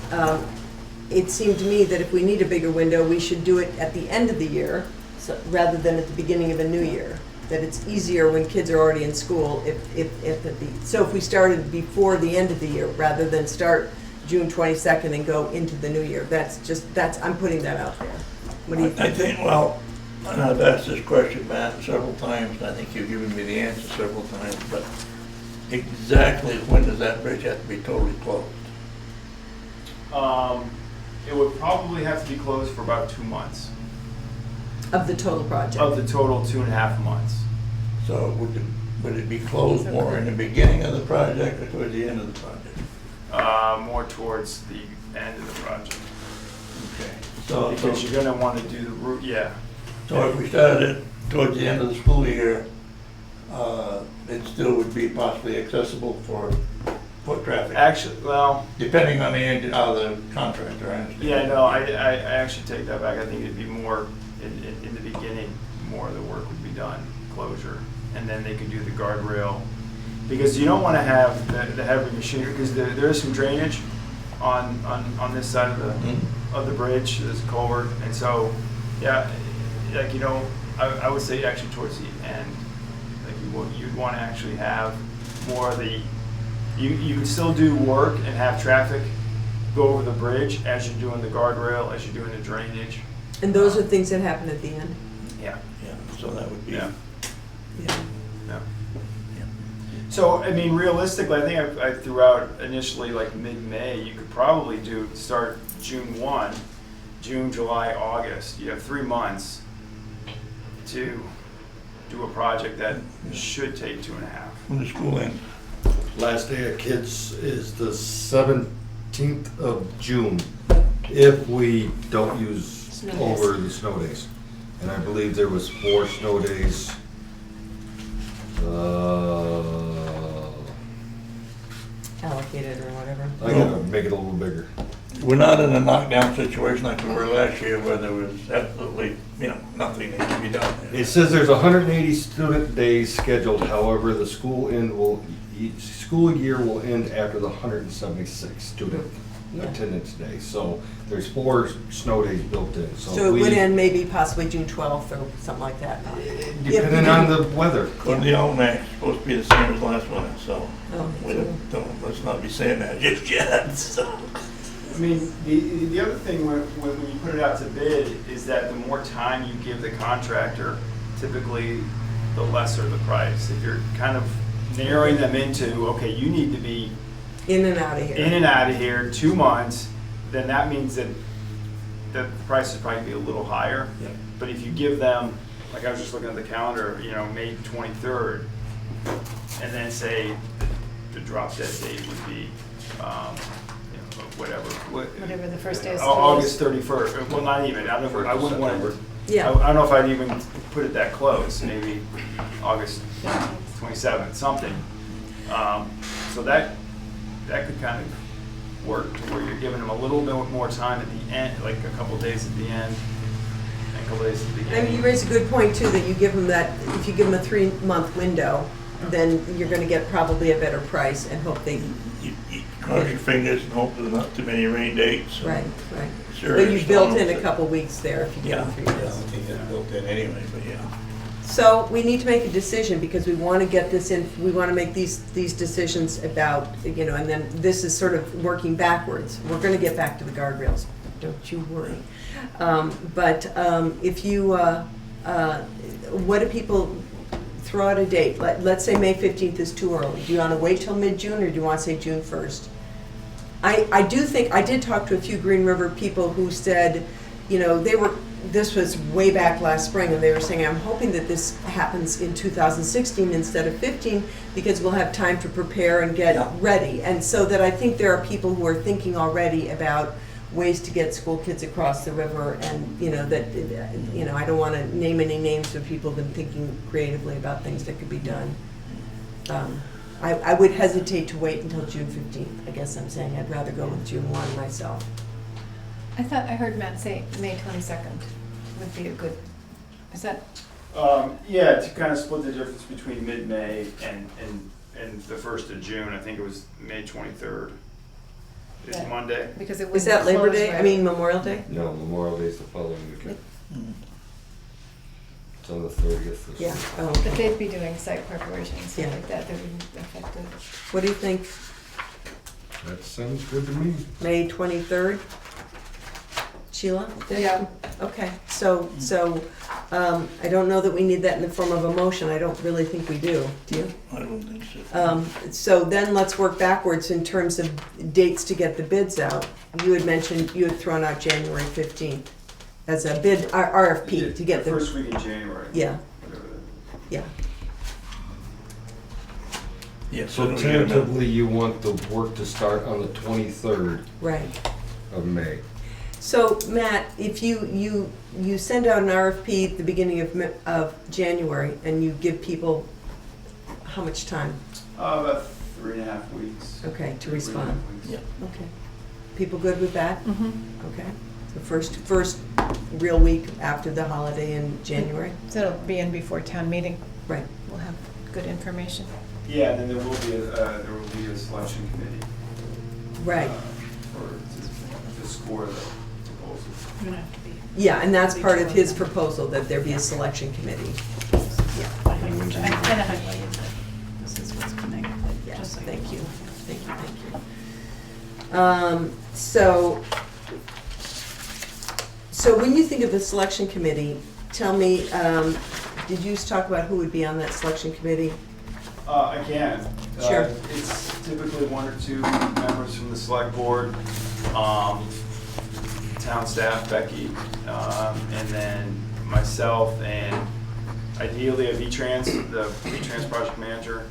it seemed to me that if we need a bigger window, we should do it at the end of the year, so, rather than at the beginning of a new year. That it's easier when kids are already in school so if we started before the end of the year, rather than start June 22nd and go into the new year. I'm putting that out there. What do you think? I think, well, and I've asked this question, Matt, several times, and I think you've given me the answer several times, but exactly when does that bridge have to be totally closed? It would probably have to be closed for about 2 months. Of the total project? Of the total 2.5 months. So would it be closed more in the beginning of the project or towards the end of the project? More towards the end of the project. Okay. Because you're gonna want to do the route, yeah. So if we started it towards the end of the school year, it still would be possibly accessible for foot traffic? Actually, well, Depending on the contractor, I understand. yeah, no, I actually take that back. I think it'd be more in the beginning, more of the work would be done, closure, and then they could do the guardrail. Because you don't want to have the heavy machinery, because there is some drainage on this side of the bridge, there's a culvert, and so, yeah, like, you know, I would say actually towards the end, like you'd want to actually have more of the, you can still do work and have traffic go over the bridge as you're doing the guardrail, as you're doing the drainage. And those are things that happen at the end? Yeah. Yeah, so that would be. Yeah. Yeah. Yeah. So, I mean, realistically, I think I threw out initially like mid-May. You could probably start June 1, June, July, August. You have 3 months to do a project that should take 2.5. When the school ends. Last day of kids is the 17th of June, if we don't use over the snow days. And I believe there was 4 snow days. Allocated or whatever. I gotta make it a little bigger. We're not in a knockdown situation like we were last year where there was absolutely, nothing that can be done. It says there's 180 student days scheduled, however, the school year will end after the 176 student attendance days. So there's 4 snow days built in. So it would end maybe possibly June 12th or something like that. Depending on the weather. According to the almanac, it's supposed to be the same as last winter, so let's not be saying that just yet. So. I mean, the other thing when you put it out to bid is that the more time you give the contractor, typically the lesser the price. If you're kind of narrowing them into, okay, you need to be in and out of here 2 months, then that means that the price is probably be a little higher. Yeah. But if you give them, like I was just looking at the calendar, May 23rd, and then say the drop dead date would be, Whatever the first day of school August 31st. Well, not even. I wouldn't want to. Yeah. I don't know if I'd even put it that close. Maybe August 27th, something. So that could kind of work to where you're giving them a little bit more time at the end, like a couple days at the end, and a couple days at the beginning. I mean, you raise a good point too, that you give them that, if you give them a 3-month window, then you're going to get probably a better price and hope they. cross your fingers and hope there's not too many rain dates. Right, right. Sure, But you built in storms. a couple weeks there if you Yeah, get 3 yeah, I days. think that's built in anyway, but yeah. So we need to make a decision because we want to get this in, we want to make these decisions about, you know, and then this is sort of working backwards. We're going to get back to the guardrails, don't you worry. But if you, what do people throw out a date? Let's say May 15th is too early. Do you want to wait till mid-June or do you want to say June 1st? I do think, I did talk to a few Green River people who said, you know, this was way back last spring, and they were saying, I'm hoping that this happens in 2016 instead of 15, because we'll have time to prepare and get ready. And so that I think there are people who are thinking already about ways to get school kids across the river, and, you know, that, you know, I don't want to name any names, but people have been thinking creatively about things that could be done. I would hesitate to wait until June 15th, I guess I'm saying. I'd rather go with June 1 myself. I thought I heard Matt say May 22nd would be a good, is that, Yeah, to kind of split the difference between mid-May and the 1st of June, I think it was May 23rd. It's Yeah. Monday. because it Is was that Labor Day? I mean Memorial Day? No, Memorial Day's the following weekend. Mm. It's on the 30th. this Yeah. week. Oh, But okay. they'd be doing site preparation and stuff Yeah. like that wouldn't affect it. What do you think? That sounds good to me. May 23rd? Sheila? Yeah. Okay, so, I don't know that we need that in the form of a motion. I don't really think we do. Do you? I don't think so. So then let's work backwards in terms of dates to get the bids out. You had mentioned, you had thrown out January 15th as a bid, RFP to get the the, first week in January. yeah, Whatever that- yeah. Yeah, So we gotta know. tentatively, you want the work to start on the 23rd Right. of May. So Matt, if you send out an RFP at the beginning of January and you give people how much time? About 3.5 weeks. Okay, to 3.5 respond. weeks. Yeah. Okay. People good with that? Mm-hmm. Okay. The first real week after the holiday in January? So it'll be in before town meeting. Right. We'll have good information. Yeah, and then there will be a selection committee. Right. To score the proposal. I'm gonna have to be. Yeah, and that's part of his proposal, that there be a selection committee. Yeah. I kind of highlighted that this is what's connected. Yes, just so you thank know. you. Thank you. So when you think of the selection committee, tell me, did you talk about who would be on that selection committee? I can. Sure. It's typically 1 or 2 members from the select board, town staff, Becky, and then myself, and ideally a V-Trans, the V-Trans project manager.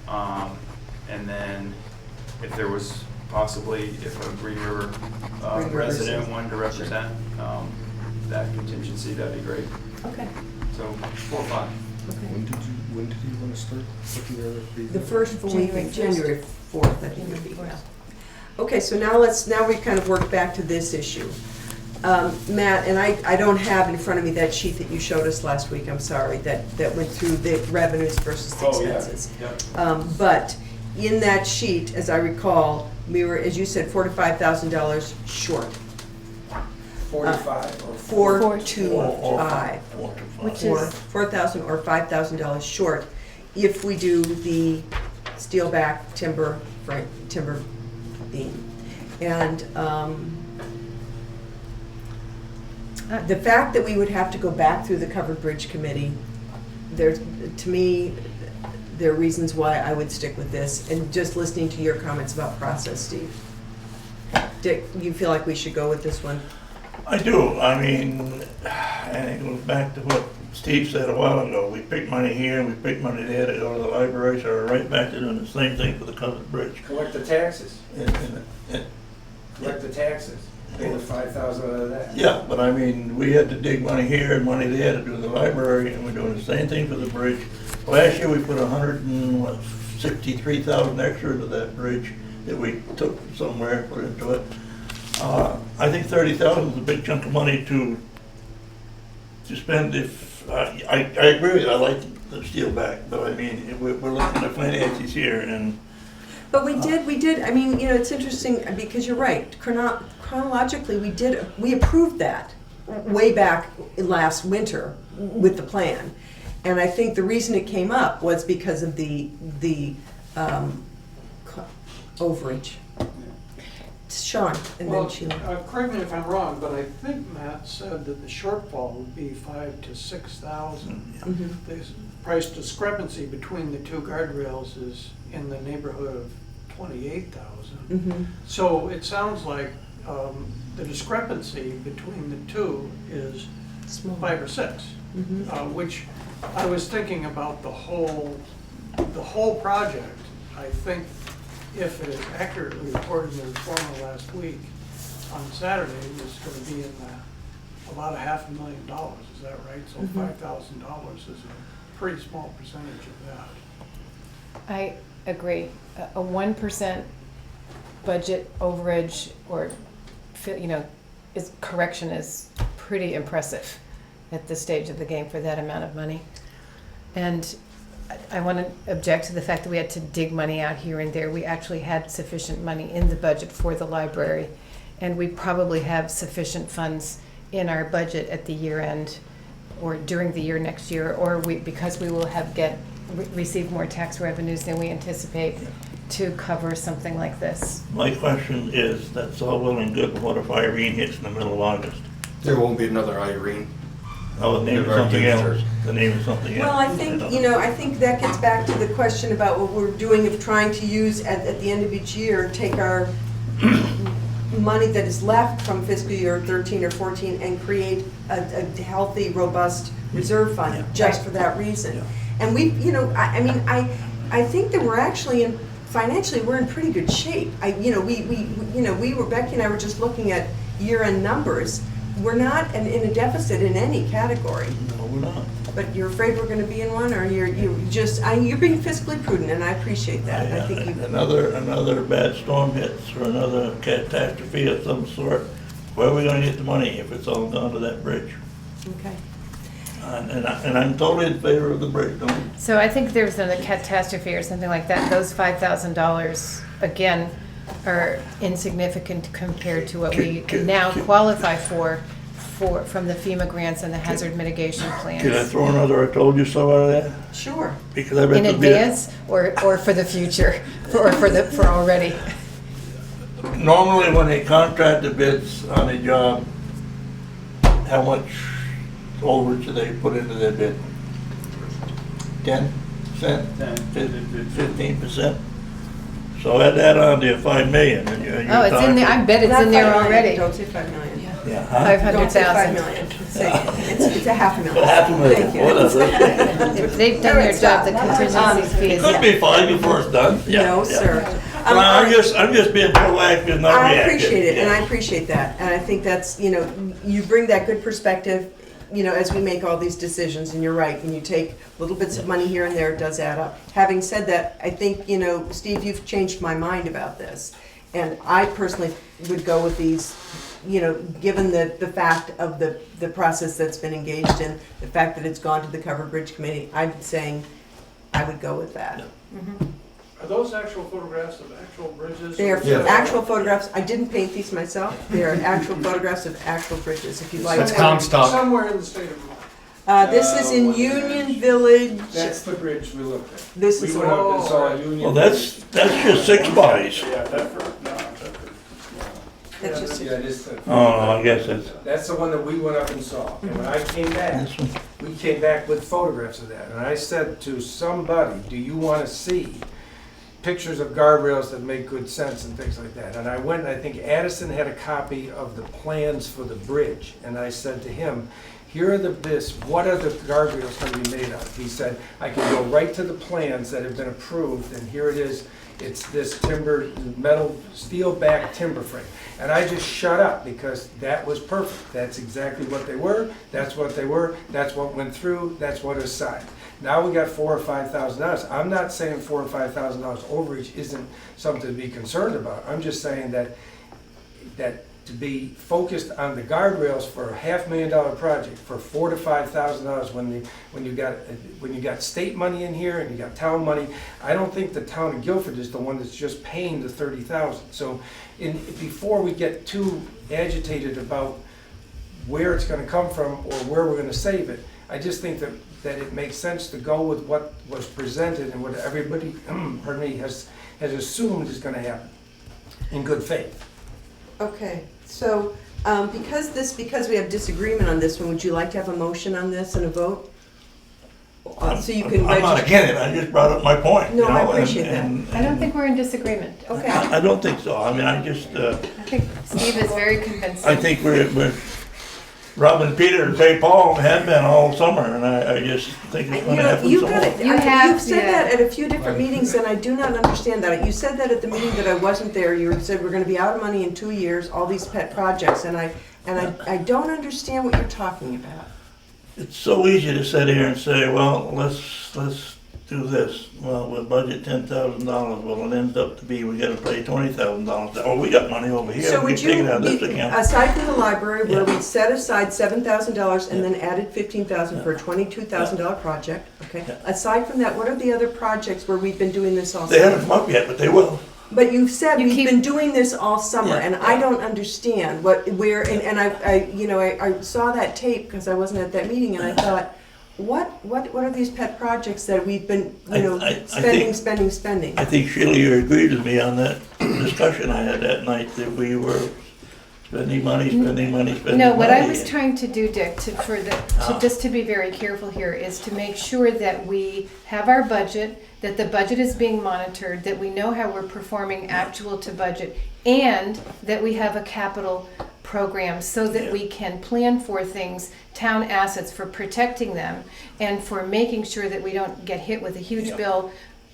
And then if there was possibly, if a Green River Green River resident citizen. wanted to represent that contingency, that'd be great. Okay. So 4 or 5. When did you want to start looking at it? The first week January of 1st. January 4th, I think would be. January 4th. Okay, so now we've kind of worked back to this issue. Matt, and I don't have in front of me that sheet that you showed us last week, I'm sorry, that went through the revenues versus the Oh, yeah. expenses. Yep. But in that sheet, as I recall, we were, as you said, $4,000 to $5,000 short. 45 or 425. Which Or is- $4,000 or $5,000 short if we do the steel back timber beam. And the fact that we would have to go back through the covered bridge committee, to me, there are reasons why I would stick with this. And just listening to your comments about process, Steve. Dick, you feel like we should go with this one? I do, I mean, and it goes back to what Steve said a while ago, we pick money here, we pick money there to go to the library, so we're right back to doing the same thing for the covered bridge. collect the taxes, And- collect the taxes, pay the 5,000 out of that. Yeah, but I mean, we had to dig money here and money there to do the library, and we're doing the same thing for the bridge. Last year, we put 163,000 extra into that bridge that we took somewhere, put into it. I think 30,000 is a big chunk of money to spend if, I agree with you, I like the steel back, but I mean, we're looking at finances here, and But we did, I mean, you know, it's interesting, because you're right, chronologically, we approved that way back last winter with the plan. And I think the reason it came up was because of the overage. Sean, and Well, then Sheila. correct me if I'm wrong, but I think Matt said that the shortfall would be 5,000 to 6,000. Mhm. The price discrepancy between the two guardrails is in the neighborhood of 28,000. Mhm. So it sounds like the discrepancy between the two is Small. 5 or 6, Mhm. which I was thinking about the whole project. I think if it is accurately reported in the Reformer last week, on Saturday, it's gonna be in about $500,000, is that right? So Mhm. $5,000 is a pretty small percentage of that. I agree. A 1% budget overage or, you know, correction is pretty impressive at this stage of the game for that amount of money. And I want to object to the fact that we had to dig money out here and there. We actually had sufficient money in the budget for the library, and we probably have sufficient funds in our budget at the year end or during the year next year, or because we will have receive more tax revenues than we anticipate to cover something like this. My question is, that's all well and good, but what if Irene hits in the middle of August? There won't be another Irene. Oh, the name of something else, the name of something else. Well, I think, you know, I think that gets back to the question about what we're doing of trying to use at the end of each year, take our money that is left from fiscal year 13 or 14 and create a healthy, robust reserve fund just for that reason. And we, you know, I mean, I think that we're actually financially, we're in pretty good shape. You know, Becky and I were just looking at year-end numbers. We're not in a deficit in any category. No, we're not. But you're afraid we're going to be in one, or you're being fiscally prudent, and I appreciate that. I think Another bad storm hits or another catastrophe of some sort. Where are we going to get the money if it's all gone to that bridge? Okay. And I'm totally in favor of the bridge. So I think there's a catastrophe or something like that. Those $5,000, again, are insignificant compared to what we now qualify for from the FEMA grants and the hazard mitigation plans. Can I throw another "I told you so" out of that? Sure. Because I bet In there'll be advance or for the future, for already? Normally, when they contract the bids on a job, how much overage do they put into their bid? 10%? 15%? So add that on to your 5 million, and you're Oh, it's in there, I bet it's in there already. Don't say 5 million. Yeah, huh? 500,000. Don't say 5 million. It's a $500,000. $500,000, Thank you. whatever. They've done their job, the contingency fees. It could be 5 before it's done. Yeah, No, yeah. sir. Well, I'm just being proactive, not I reactive. appreciate it, and Yeah. I appreciate that. And I think that's, you know, you bring that good perspective, you know, as we make all these decisions, and you're right, when you take little bits of money here and there, it does add up. Having said that, I think, you know, Steve, you've changed my mind about this. And I personally would go with these, you know, given the fact of the process that's been engaged in, the fact that it's gone to the Covered Bridge Committee, I'm saying I would go with that. Are those actual photographs of actual bridges? They are Yeah. actual photographs. I didn't paint these myself. They are actual photographs of actual bridges, if you'd like. That's Comstock. Somewhere in the state of Vermont. This is in Union Village. That's the bridge we looked at. This We is, went up and saw Union. Well, that's just 6 bodies. Yeah, Bedford, no, Bedford. that's just, Yeah, it is. Oh, I guess it's That's the one that we went up and saw. And when I came back, this one. we came back with photographs of that. And I said to somebody, do you want to see pictures of guardrails that make good sense and things like that? And I went, and I think Addison had a copy of the plans for the bridge. And I said to him, here are what are the guardrails going to be made of? He said, I can go right to the plans that have been approved, and here it is. It's this timber, metal, steel back timber frame. And I just shut up because that was perfect. That's exactly what they were. That's what they were. That's what went through. That's what is signed. Now we got $4,000 or $5,000. I'm not saying $4,000 or $5,000 overage isn't something to be concerned about. I'm just saying that to be focused on the guardrails for a $500,000 project for $4,000 to $5,000 when you got state money in here and you got town money. I don't think the town of Guilford is the one that's just paying the $30,000. So before we get too agitated about where it's going to come from or where we're going to save it, I just think that it makes sense to go with what was presented and what everybody pardon me, has assumed is going to happen in good faith. Okay, so, because we have disagreement on this one, would you like to have a motion on this and a vote? So you can I'm not register. against it, I just brought up my point. No, you I know, appreciate that. I don't think we're in disagreement. Okay. I don't think so, I mean, I just, I think Steve is very convincing. I think we're robbing Peter to pay Paul, have been all summer, and I just think it's gonna happen You some got more. it. You have- You've said yeah. that at a few different meetings, and I do not understand that. You said that at the meeting that I wasn't there. You said we're gonna be out of money in 2 years, all these pet projects, and I don't understand what you're talking about. It's so easy to sit here and say, well, let's do this. Well, we'll budget $10,000, well, it ends up to be, we gotta pay $20,000. Oh, we got money over here, So we would can take it out of you, this account. aside from the library, where Yeah. we set aside $7,000 and then added $15,000 for a $22,000 project, okay? Yeah. Aside from that, what are the other projects where we've been doing this all They haven't summer? come up yet, but they will. But you've said You we've keep- been doing this all summer, Yeah, and I yeah. don't understand and I saw that tape because I wasn't at that meeting, and I thought, what are these pet projects that we've been, I spending? I think Sheila, you agreed with me on that discussion I had that night, that we were spending money. No, what I was trying to do, Dick, just to be very careful here, is to make sure that we have our budget, that the budget is being monitored, that we know how we're performing actual to budget, and that we have a capital program so that Yeah. we can plan for things, town assets, for protecting them, and for making sure that we don't get hit with a huge Yeah. bill,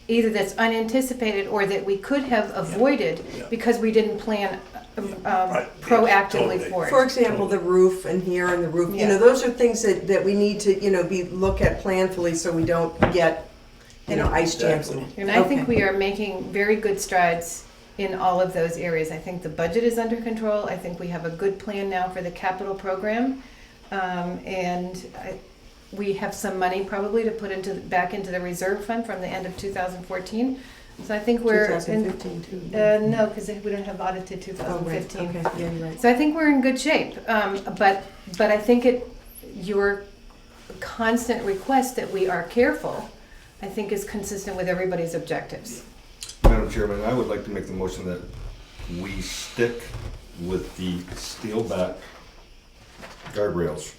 either that's unanticipated or that we could have avoided Yeah. because we didn't plan Right. proactively Totally. for it. For example, the roof and here and the roof, Yeah. those are things that we need to, look at planfully so we don't get, ice jams. And I think Okay. we are making very good strides in all of those areas. I think the budget is under control. I think we have a good plan now for the capital program. We have some money probably to put back into the reserve fund from the end of 2014. So I think we're in, 2015 too. no, because we don't have audited Oh, right. 2015. Okay, yeah, you're right. So I think we're in good shape. But I think your constant request that we are careful, I think is consistent with everybody's objectives. Madam Chairman, I would like to make the motion that we stick with the steel back guardrails,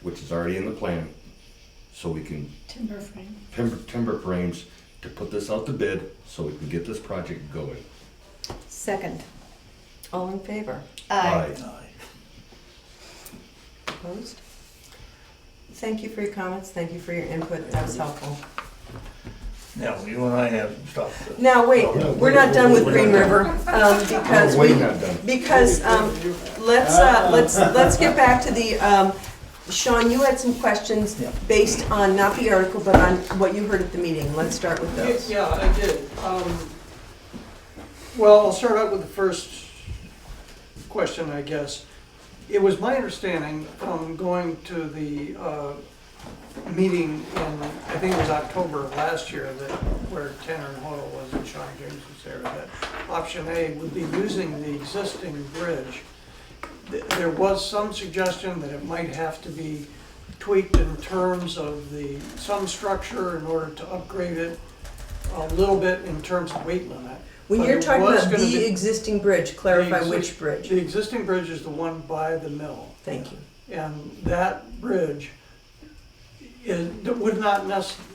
which is already in the plan, so we can Timber frame. timber frames to put this out to bid, so we can get this project going. Second. All in favor? Aye. Opposed? Thank you for your comments, thank you for your input, that was helpful. Now, you and I have stuff to. Now, wait, we're not done with Green River, because We're way not done. let's get back to the, Sean, you had some questions based on, not the article, but on what you heard at the meeting. Let's start with those. Yeah, I did. Well, I'll start out with the first question, I guess. It was my understanding from going to the meeting in, I think it was October of last year, that where Tanner and Hoyle was and Sean James was there, that option A would be using the existing bridge. There was some suggestion that it might have to be tweaked in terms of some structure in order to upgrade it a little bit in terms of weight limit. When But you're it talking was about gonna the be- existing bridge, clarify The which bridge. The existing bridge is the one by the mill. Thank you. And that bridge would not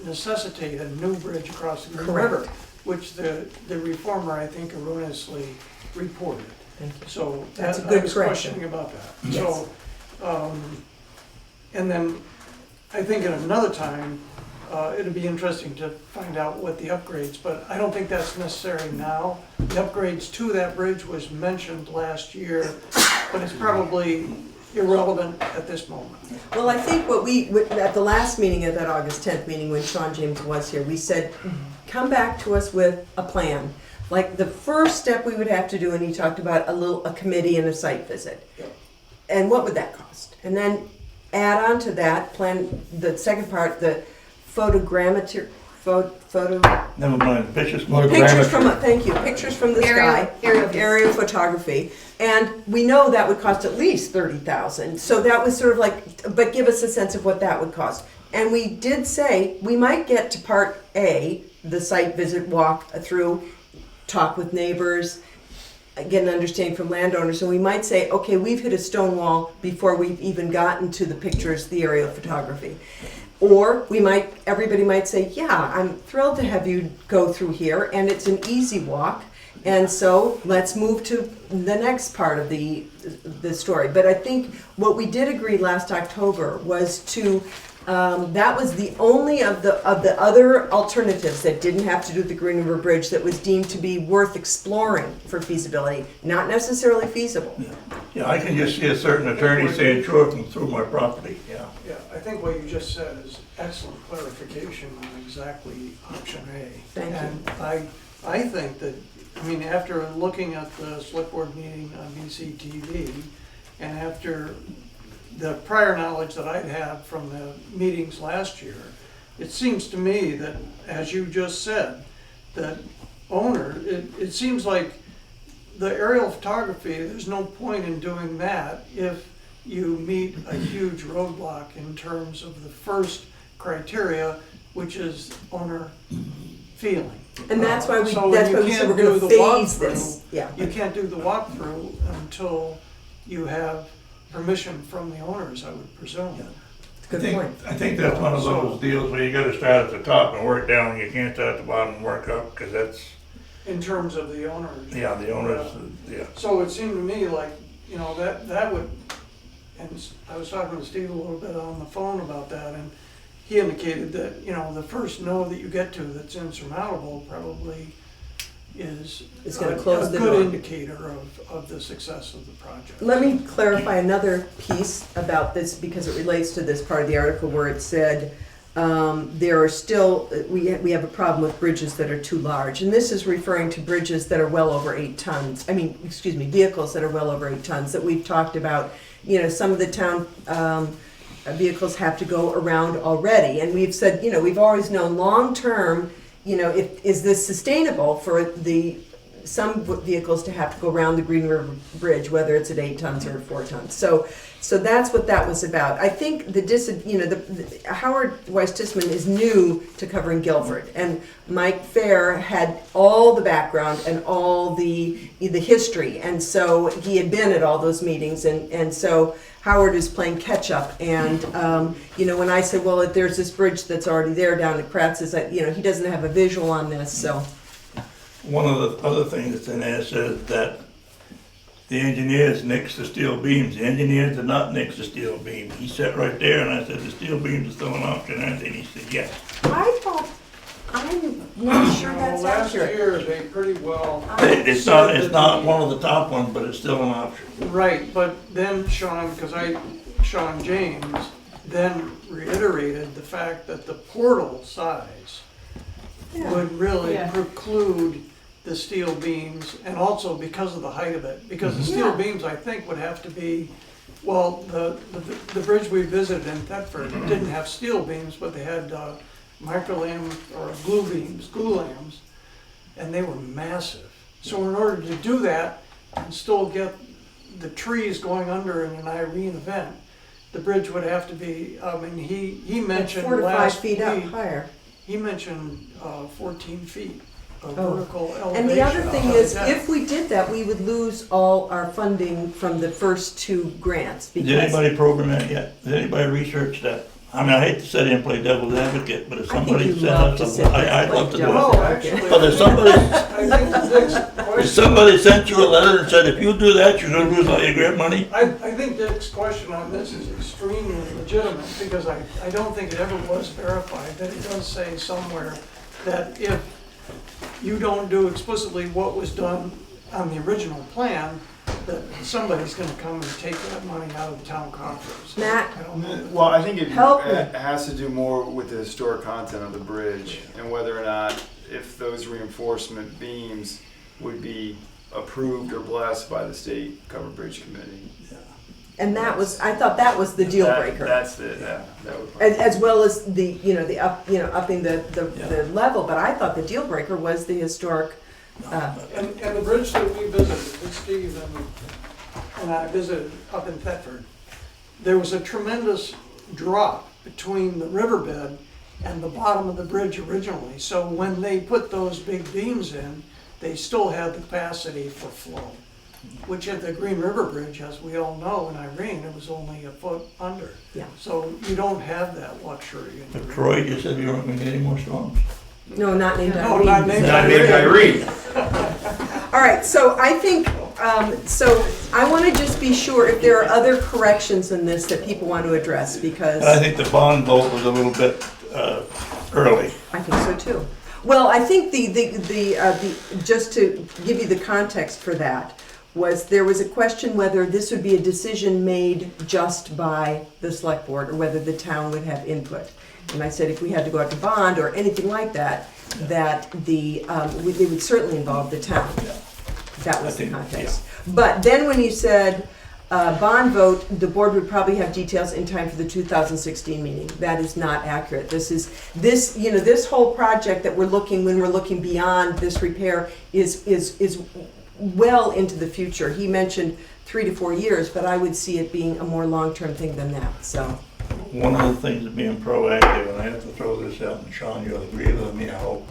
necessitate a new bridge across the Green Correct. River, which the reformer, I think, erroneously reported. Thank you. So That's a I good was correction. questioning about that. Yes. So, and then I think at another time, it'd be interesting to find out what the upgrades, but I don't think that's necessary now. The upgrades to that bridge was mentioned last year, but it's probably irrelevant at this moment. Well, I think at the last meeting, at that August 10th meeting, when Sean James was here, we said, come back to us with a plan. Like the first step we would have to do, and he talked about a committee and a site visit. Yep. And what would that cost? And then add on to that, plan, the second part, the photogrammetry, photo, Never mind, pictures. pictures from, thank you, pictures from the sky. Aerial Aerial photography. And we know that would cost at least 30,000. So that was sort of like, but give us a sense of what that would cost. And we did say, we might get to part A, the site visit, walk through, talk with neighbors, get an understanding from landowners, and we might say, okay, we've hit a stone wall before we've even gotten to the pictures, the aerial photography. Or everybody might say, yeah, I'm thrilled to have you go through here, and it's an easy walk, and so let's move to the next part of the story. But I think what we did agree last October was to, that was the only of the other alternatives that didn't have to do with the Green River Bridge that was deemed to be worth exploring for feasibility, not necessarily feasible. Yeah, I can just see a certain attorney saying, sure, come through my property, yeah. Yeah, I think what you just said is excellent clarification on exactly option A. Thank you. And I think that, I mean, after looking at the select board meeting on VCTV, and after the prior knowledge that I'd had from the meetings last year, it seems to me that, as you just said, that it seems like the aerial photography, there's no point in doing that if you meet a huge roadblock in terms of the first criteria, which is owner feeling. And that's why we So said you we're can't going do to the phase walkthrough. this. Yeah. You can't do the walkthrough until you have permission from the owners, I would presume. Good point. I think that's one of those deals where you gotta start at the top and work down, you can't start at the bottom and work up, because that's, In terms of the owners. yeah, the owners, yeah. So it seemed to me like, you know, that would, and I was talking to Steve a little bit on the phone about that, and he indicated that, you know, the first no that you get to that's insurmountable probably is It's gonna close the a good door. indicator of the success of the project. Let me clarify another piece about this because it relates to this part of the article where it said there are still, we have a problem with bridges that are too large. And this is referring to bridges that are well over 8 tons. Vehicles that are well over 8 tons that we've talked about. You know, some of the town vehicles have to go around already. And we've said, you know, we've always known long-term, you know, is this sustainable for some vehicles to have to go around the Green River Bridge, whether it's at 8 tons or 4 tons. So that's what that was about. I think Howard Weiss-Tissman is new to covering Guilford, and Mike Fair had all the background and all the history, and so he had been at all those meetings, and so Howard is playing catch up. And when I said, well, if there's this bridge that's already there down at Kratz's, he doesn't have a visual on this, so. One of the other things that's in there says that the engineers nix the steel beams. The engineers did not nix the steel beam. He sat right there and I said, the steel beams are still an option, aren't they? And he said, yes. I'm not sure that's Last accurate. year, they pretty well. It's not one of the top ones, but it's still an option. Right, but then Sean James then reiterated the fact that the portal size would really Yeah. preclude the steel beams, and also because of the height of it, because the steel beams, I think, would have to be, well, the bridge we visited in Thetford didn't have steel beams, but they had microlam or glue lams, and they were massive. So in order to do that and still get the trees going under in an Irene event, the bridge would have to be, he mentioned 4 to 5 last feet up week, higher. he mentioned 14 feet of Oh. vertical elevation. And the other thing is, Yeah. if we did that, we would lose all our funding from the first 2 grants. Did Because anybody program that yet? Did anybody research that? I mean, I hate to sit here and play devil's advocate, but if I think somebody you sent love us to a, sit there and I'd play love to do devil's it. No, actually. But if somebody, I think Dick's if question, somebody sent you a letter and said, if you do that, you're gonna lose all your grant money, I think Dick's question on this is extremely legitimate, because I don't think it ever was verified, that it does say somewhere that if you don't do explicitly what was done on the original plan, that somebody's gonna come and take that money out of the town coffers. Matt? I don't know. Well, I think it Help me. has to do more with the historic content of the bridge and whether or not, if those reinforcement beams would be approved or blessed by the state covered bridge committee. And that was, I thought that was the deal breaker. That's the, yeah, that would. As well as the, upping the level, but I thought the deal breaker was the historic, And the bridge that we visited, that Steve and I visited up in Thetford, there was a tremendous drop between the riverbed and the bottom of the bridge originally. So when they put those big beams in, they still had the capacity for flow. Which at the Green River Bridge, as we all know, in Irene, it was only a foot under. Yeah. So you don't have that luxury. But Troy just said you weren't gonna get any more storms. no, not named No, Irene. not named Not named Irene. All right, so I think, so I want to just be sure if there are other corrections in this that people want to address, because I think the bond vote was a little bit early. I think so too. Well, I think just to give you the context for that, there was a question whether this would be a decision made just by the select board or whether the town would have input. And I said if we had to go out to bond or anything like that, that it would certainly involve the town. That was the context. But then when you said bond vote, the board would probably have details in time for the 2016 meeting. That is not accurate. This whole project that when we're looking beyond this repair is well into the future. He mentioned 3 to 4 years, but I would see it being a more long-term thing than that, so. One of the things of being proactive, and I have to throw this out, and Sean, you'll agree with me, I hope,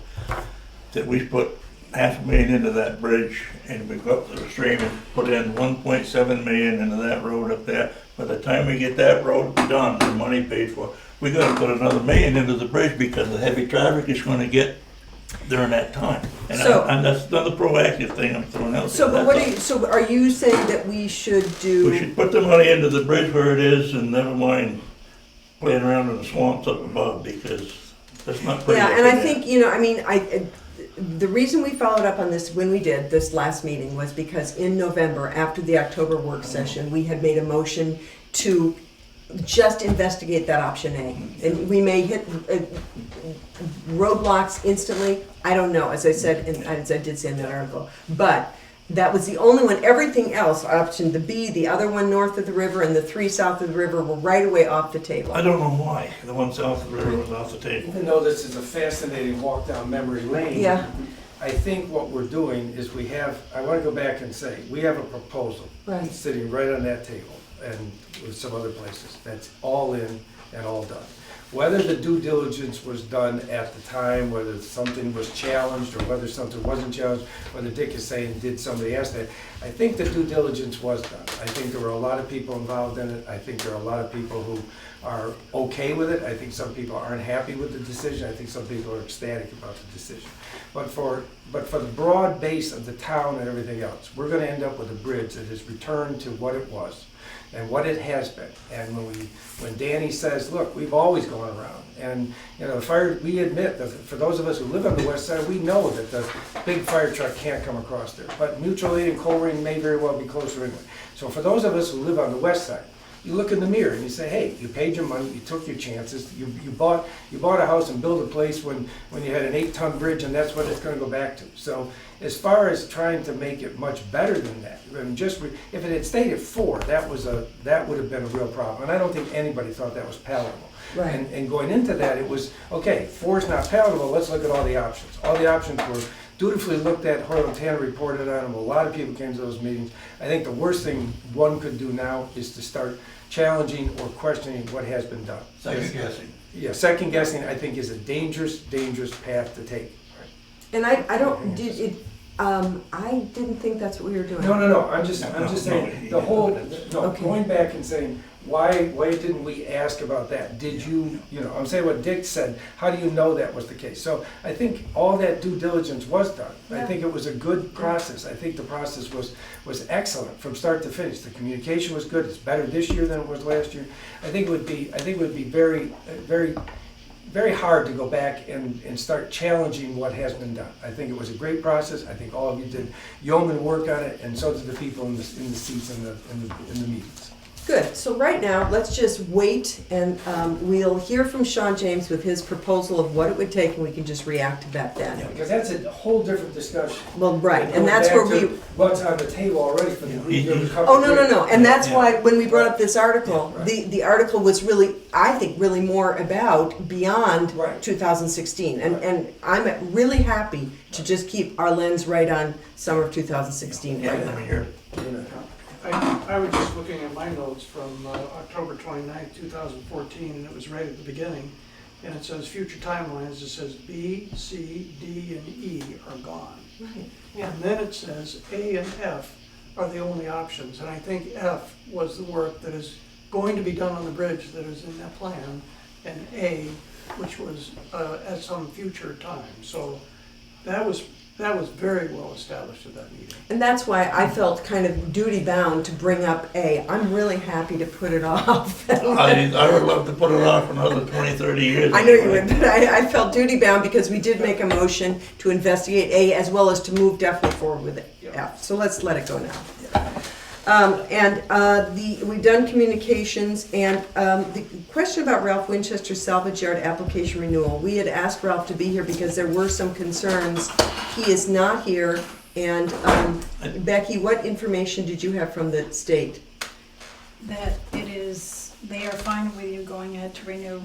that we put $500,000 into that bridge, and we go up to the stream and put in 1.7 million into that road up there. By the time we get that road done, the money paid for, we gotta put another $1 million into the bridge because the heavy traffic is gonna get during that time. And that's another proactive thing I'm throwing out there. So are you saying that we should do? We should put the money into the bridge where it is and never mind playing around in the swamps up above, because that's not pretty. Yeah, and I think, the reason we followed up on this when we did this last meeting was because in November, after the October work session, we had made a motion to just investigate that option A. And we may hit roadblocks instantly, I don't know, as I said, and as I did say in that article. But that was the only one. Everything else, option the B, the other one north of the river, and the 3 south of the river were right away off the table. I don't know why the one south of the river was off the table. Even though this is a fascinating walk down memory lane, Yeah. I think what we're doing is I want to go back and say, we have a proposal Right. sitting right on that table and with some other places. That's all in and all done. Whether the due diligence was done at the time, whether something was challenged or whether something wasn't challenged, whether Dick is saying, did somebody ask that? I think the due diligence was done. I think there were a lot of people involved in it. I think there are a lot of people who are okay with it. I think some people aren't happy with the decision. I think some people are ecstatic about the decision. But for the broad base of the town and everything else, we're gonna end up with a bridge that is returned to what it was and what it has been. And when Danny says, look, we've always gone around, and we admit that for those of us who live on the west side, we know that the big fire truck can't come across there. But mutual aid and Coleraine may very well be closer anyway. So for those of us who live on the west side, you look in the mirror and you say, hey, you paid your money, you took your chances, you bought a house and built a place when you had an 8-ton bridge, and that's what it's gonna go back to. So as far as trying to make it much better than that, I mean, if it had stayed at 4, that would have been a real problem. And I don't think anybody thought that was palatable. Right. And going into that, it was, okay, 4 is not palatable, let's look at all the options. All the options were dutifully looked at, Hoyle and Tanner reported on them, a lot of people came to those meetings. I think the worst thing one could do now is to start challenging or questioning what has been done. Second guessing. Yeah, second guessing, I think, is a dangerous, dangerous path to take. And I didn't think that's what we were doing. No, I'm just saying, the whole, Okay. going back and saying, why didn't we ask about that? Did you, I'm saying what Dick said, how do you know that was the case? So I think all that due diligence was done. I think it was a good process. I think the process was excellent from start to finish. The communication was good. It's better this year than it was last year. I think it would be very, very, very hard to go back and start challenging what has been done. I think it was a great process. I think all of you did yeoman work on it, and so did the people in the seats in the meetings. Good, so right now, let's just wait and we'll hear from Sean James with his proposal of what it would take and we can just react to that then. Because that's a whole different discussion. Well, right, and Going that's back where to we, What's on the table already for the Green River Covered oh, no, Bridge. and that's Yeah. why, when we brought up this article, Yeah, right. the article was really, I think, really more about beyond Right. 2016. And I'm really happy to just keep our lens right on summer of 2016 Yeah, right I now. mean, you're, I was just looking at my notes from October 29th, 2014, and it was right at the beginning. And it says future timelines, it says B, C, D, and E are gone. Right. Yeah. And then it says A and F are the only options. And I think F was the work that is going to be done on the bridge that is in that plan, and A, which was at some future time. So that was very well established at that meeting. And that's why I felt kind of duty bound to bring up A. I'm really happy to put it off. I would love to put it off for another 20, 30 years. I know you would, but I felt duty bound because we did make a motion to investigate A as well as to move definitely forward with F. So let's let it go now. We've done communications, and the question about Ralph Winchester's salvage yard application renewal. We had asked Ralph to be here because there were some concerns. He is not here, and Becky, what information did you have from the state? That they are fine with you going ahead to renew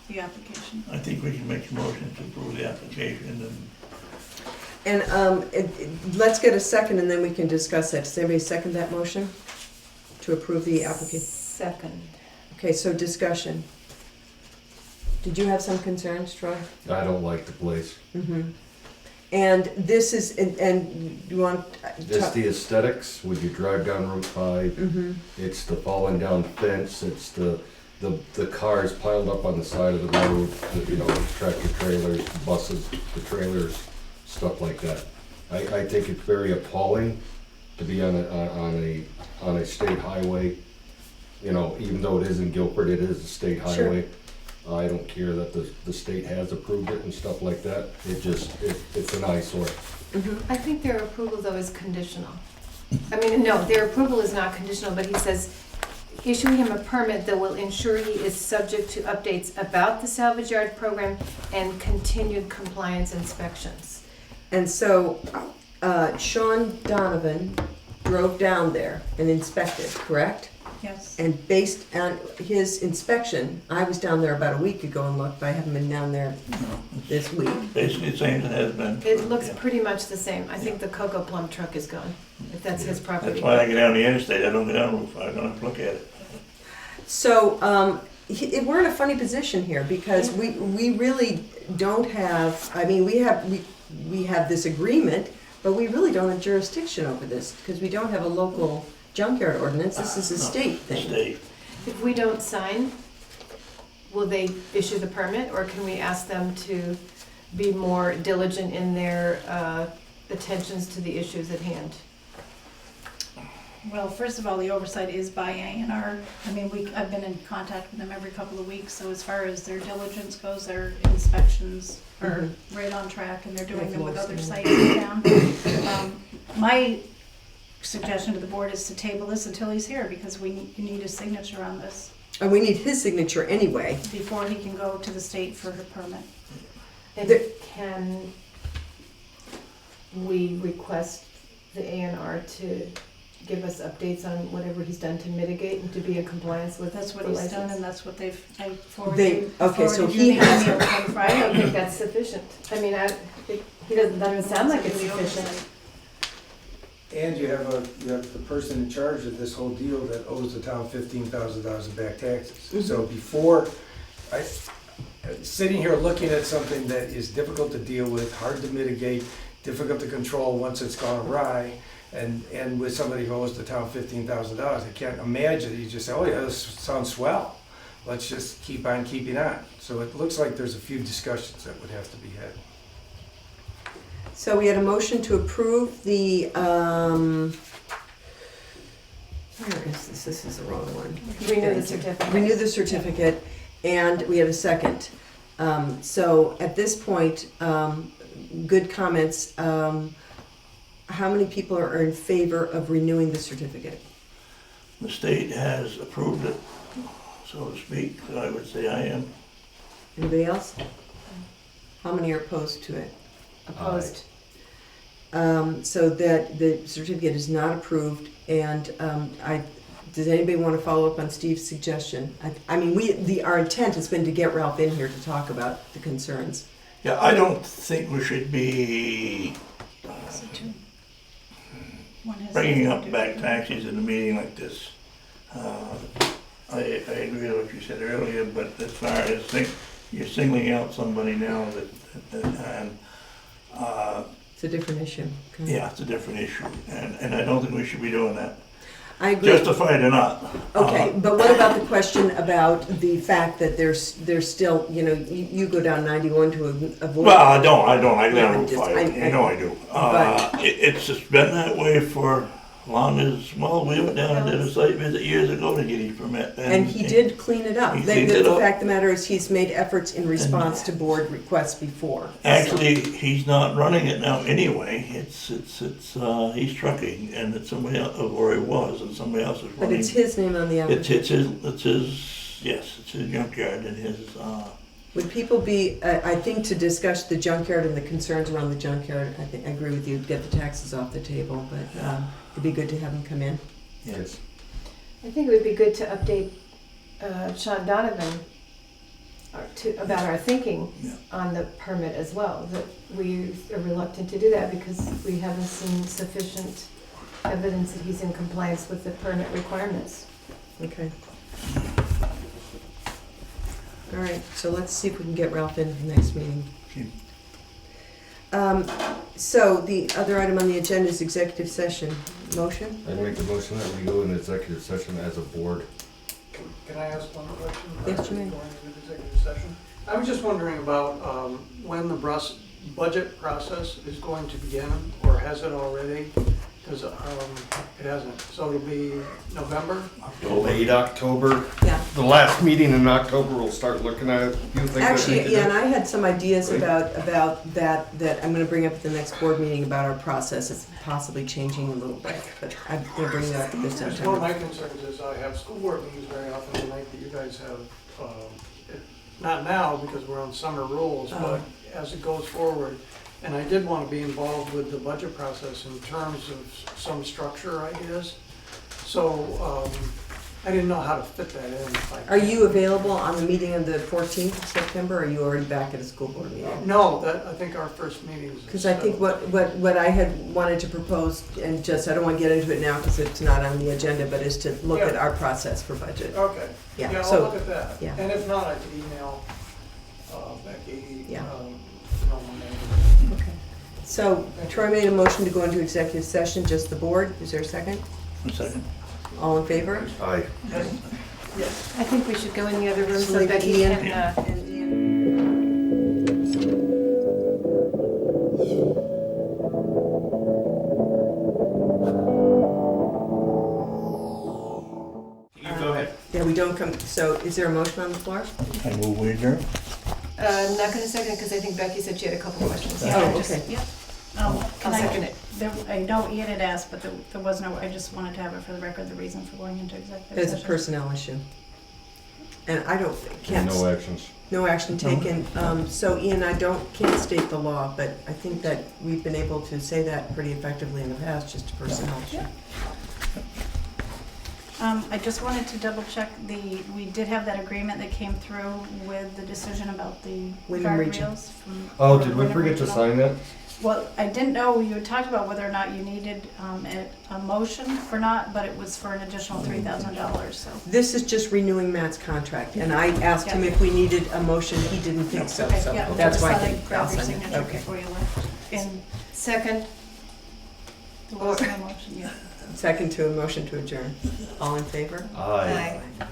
the application. I think we can make a motion to approve the application and Let's get a second, and then we can discuss that. Does anybody second that motion to approve the application? Second. Okay, so discussion. Did you have some concerns, Troy? I don't like the place. Mm-hmm. And this is, and you want? It's the aesthetics, when you drive down Route 5, Mm-hmm. it's the falling down fence, it's the cars piled up on the side of the road, tractor trailers, buses, the trailers, stuff like that. I think it's very appalling to be on a state highway. Even though it is in Guilford, it is a state highway. I don't care that the state has approved it and stuff like that. It's an eyesore. Mm-hmm. I think their approval though is conditional. No, their approval is not conditional, but he says issuing him a permit that will ensure he is subject to updates about the salvage yard program and continued compliance inspections. And so, Sean Donovan drove down there and inspected, correct? Yes. And based on his inspection, I was down there about a week ago and looked, but I haven't been down there this week. basically the same as it has been. It looks Yeah. pretty much the same. I think the Cocoa Plum truck is gone, if that's his property. That's why I get down the interstate, I don't get down Route 5, I don't have to look at it. So, we're in a funny position here because we really don't have, we have this agreement, but we really don't have jurisdiction over this because we don't have a local junkyard ordinance. This is a state thing. State. If we don't sign, will they issue the permit, or can we ask them to be more diligent in their attentions to the issues at hand? Well, first of all, the oversight is by A&R. I've been in contact with them every couple of weeks, so as far as their diligence goes, their inspections are right on track, and they're doing them with other sites in town. My suggestion to the board is to table this until he's here, because we need a signature on this And we need his signature anyway. before he can go to the state for the permit. And can we request the A&R to give us updates on whatever he's done to mitigate and to be in compliance with? That's what the he's done, license? and that's what I They- forwarded. okay, so forwarded he you the has- email on I don't Friday. think that's sufficient. He doesn't sound like it's sufficient. And you have the person in charge of this whole deal that owes the town $15,000 in back taxes. So before, sitting here looking at something that is difficult to deal with, hard to mitigate, difficult to control once it's gone awry, and with somebody who owes the town $15,000, I can't imagine you just say, oh yeah, this sounds swell. Let's just keep on keeping on. So it looks like there's a few discussions that would have to be had. So we had a motion to approve the, where is this? This is the wrong one. Renew the certificate. Renew the certificate, and we had a second. So at this point, good comments. How many people are in favor of renewing the certificate? the state has approved it, so to speak, so I would say I am. Anybody else? How many are opposed to it? Opposed? So that the certificate is not approved, and does anybody want to follow up on Steve's suggestion? I mean, our intent has been to get Ralph in here to talk about the concerns. Yeah, I don't think we should be bringing up back taxes in a meeting like this. I agree with what you said earlier, but as far as you're singling out somebody now and It's a different issue. Okay. yeah, it's a different issue, and I don't think we should be doing that, I agree. justified or not. Okay, but what about the question about the fact that there's still, you go down 91 to avoid. Well, I don't, I live Yeah, on Route just- 5, I I do. It's just been that way for long as, well, we went down and did a site visit years ago to get his permit. And he did clean it up. He The cleaned it up. fact of the matter is, he's made efforts in response to board requests before. Actually, he's not running it now anyway, he's trucking, and it's somebody else, or he was, and somebody else is But running. it's his name on the application. It's his junkyard and his, Would people be, I think to discuss the junkyard and the concerns around the junkyard, I agree with you, get the taxes off the table, but it'd be good to have him come in. yes. I think it would be good to update Sean Donovan about our thinking Yeah. on the permit as well, that we are reluctant to do that because we haven't seen sufficient evidence that he's in compliance with the permit requirements. Okay. All right, so let's see if we can get Ralph in for the next meeting. Okay. So the other item on the agenda is executive session. Motion? I make the motion that we go into executive session as a board. Can I ask one question? Yes, you may. Going into executive session? I was just wondering about when the budget process is going to begin, or has it already? Because it hasn't. So it'll be November? Late October, Yeah. the last meeting in October, we'll start looking at a few things. that need Actually, to yeah, do. and I had some ideas about that I'm gonna bring up at the next board meeting about our process. It's possibly changing a little bit, but I'm gonna bring that up at this One of time. my concerns is I have school board meetings very often the night that you guys have, not now because we're on summer rules, but as it goes forward. And I did want to be involved with the budget process in terms of some structure ideas. So I didn't know how to fit that in. If I Are can. you available on the meeting of the 14th of September, or are you already back at a school board meeting? No, I think our first meeting is. Because I think what I had wanted to propose, and just, I don't want to get into it now because it's not on the agenda, but is to look at our process for budget. Okay, Yeah, yeah, I'll so- look at that. yeah. And if not, I can email Becky. Yeah. my name. Okay. So Troy made a motion to go into executive session, just the board. Is there a second? A second. All in favor? Aye. I think we should go in the other room so Leave Becky Ian. can, You go ahead. Yeah, we don't come, so is there a motion on the floor? I move we adjourn. I'm not gonna second because I think Becky said she had a couple questions. Oh, okay. Yep. I'll Can second it. I know Ian had asked, but there was no, I just wanted to have it for the record, the reason for going into executive It's session. a personnel issue. And I don't, can't, No actions. no action taken. So Ian, can't state the law, but I think that we've been able to say that pretty effectively in the past, just a personnel issue. I just wanted to double check we did have that agreement that came through with the decision about the Wyndham Region. guardrails from. Oh, from did we Wyndham forget to Regional. sign that? Well, I didn't know, you had talked about whether or not you needed a motion or not, but it was for an additional $3,000, so. This is just renewing Matt's contract, and I asked him if we needed a motion, he didn't think so, Okay, so yeah, that's just why I thought I'd think grab I'll your sign it. signature Okay. before you left. And Second, there was no motion, yeah. Second to a motion to adjourn. All in favor? Aye. aye.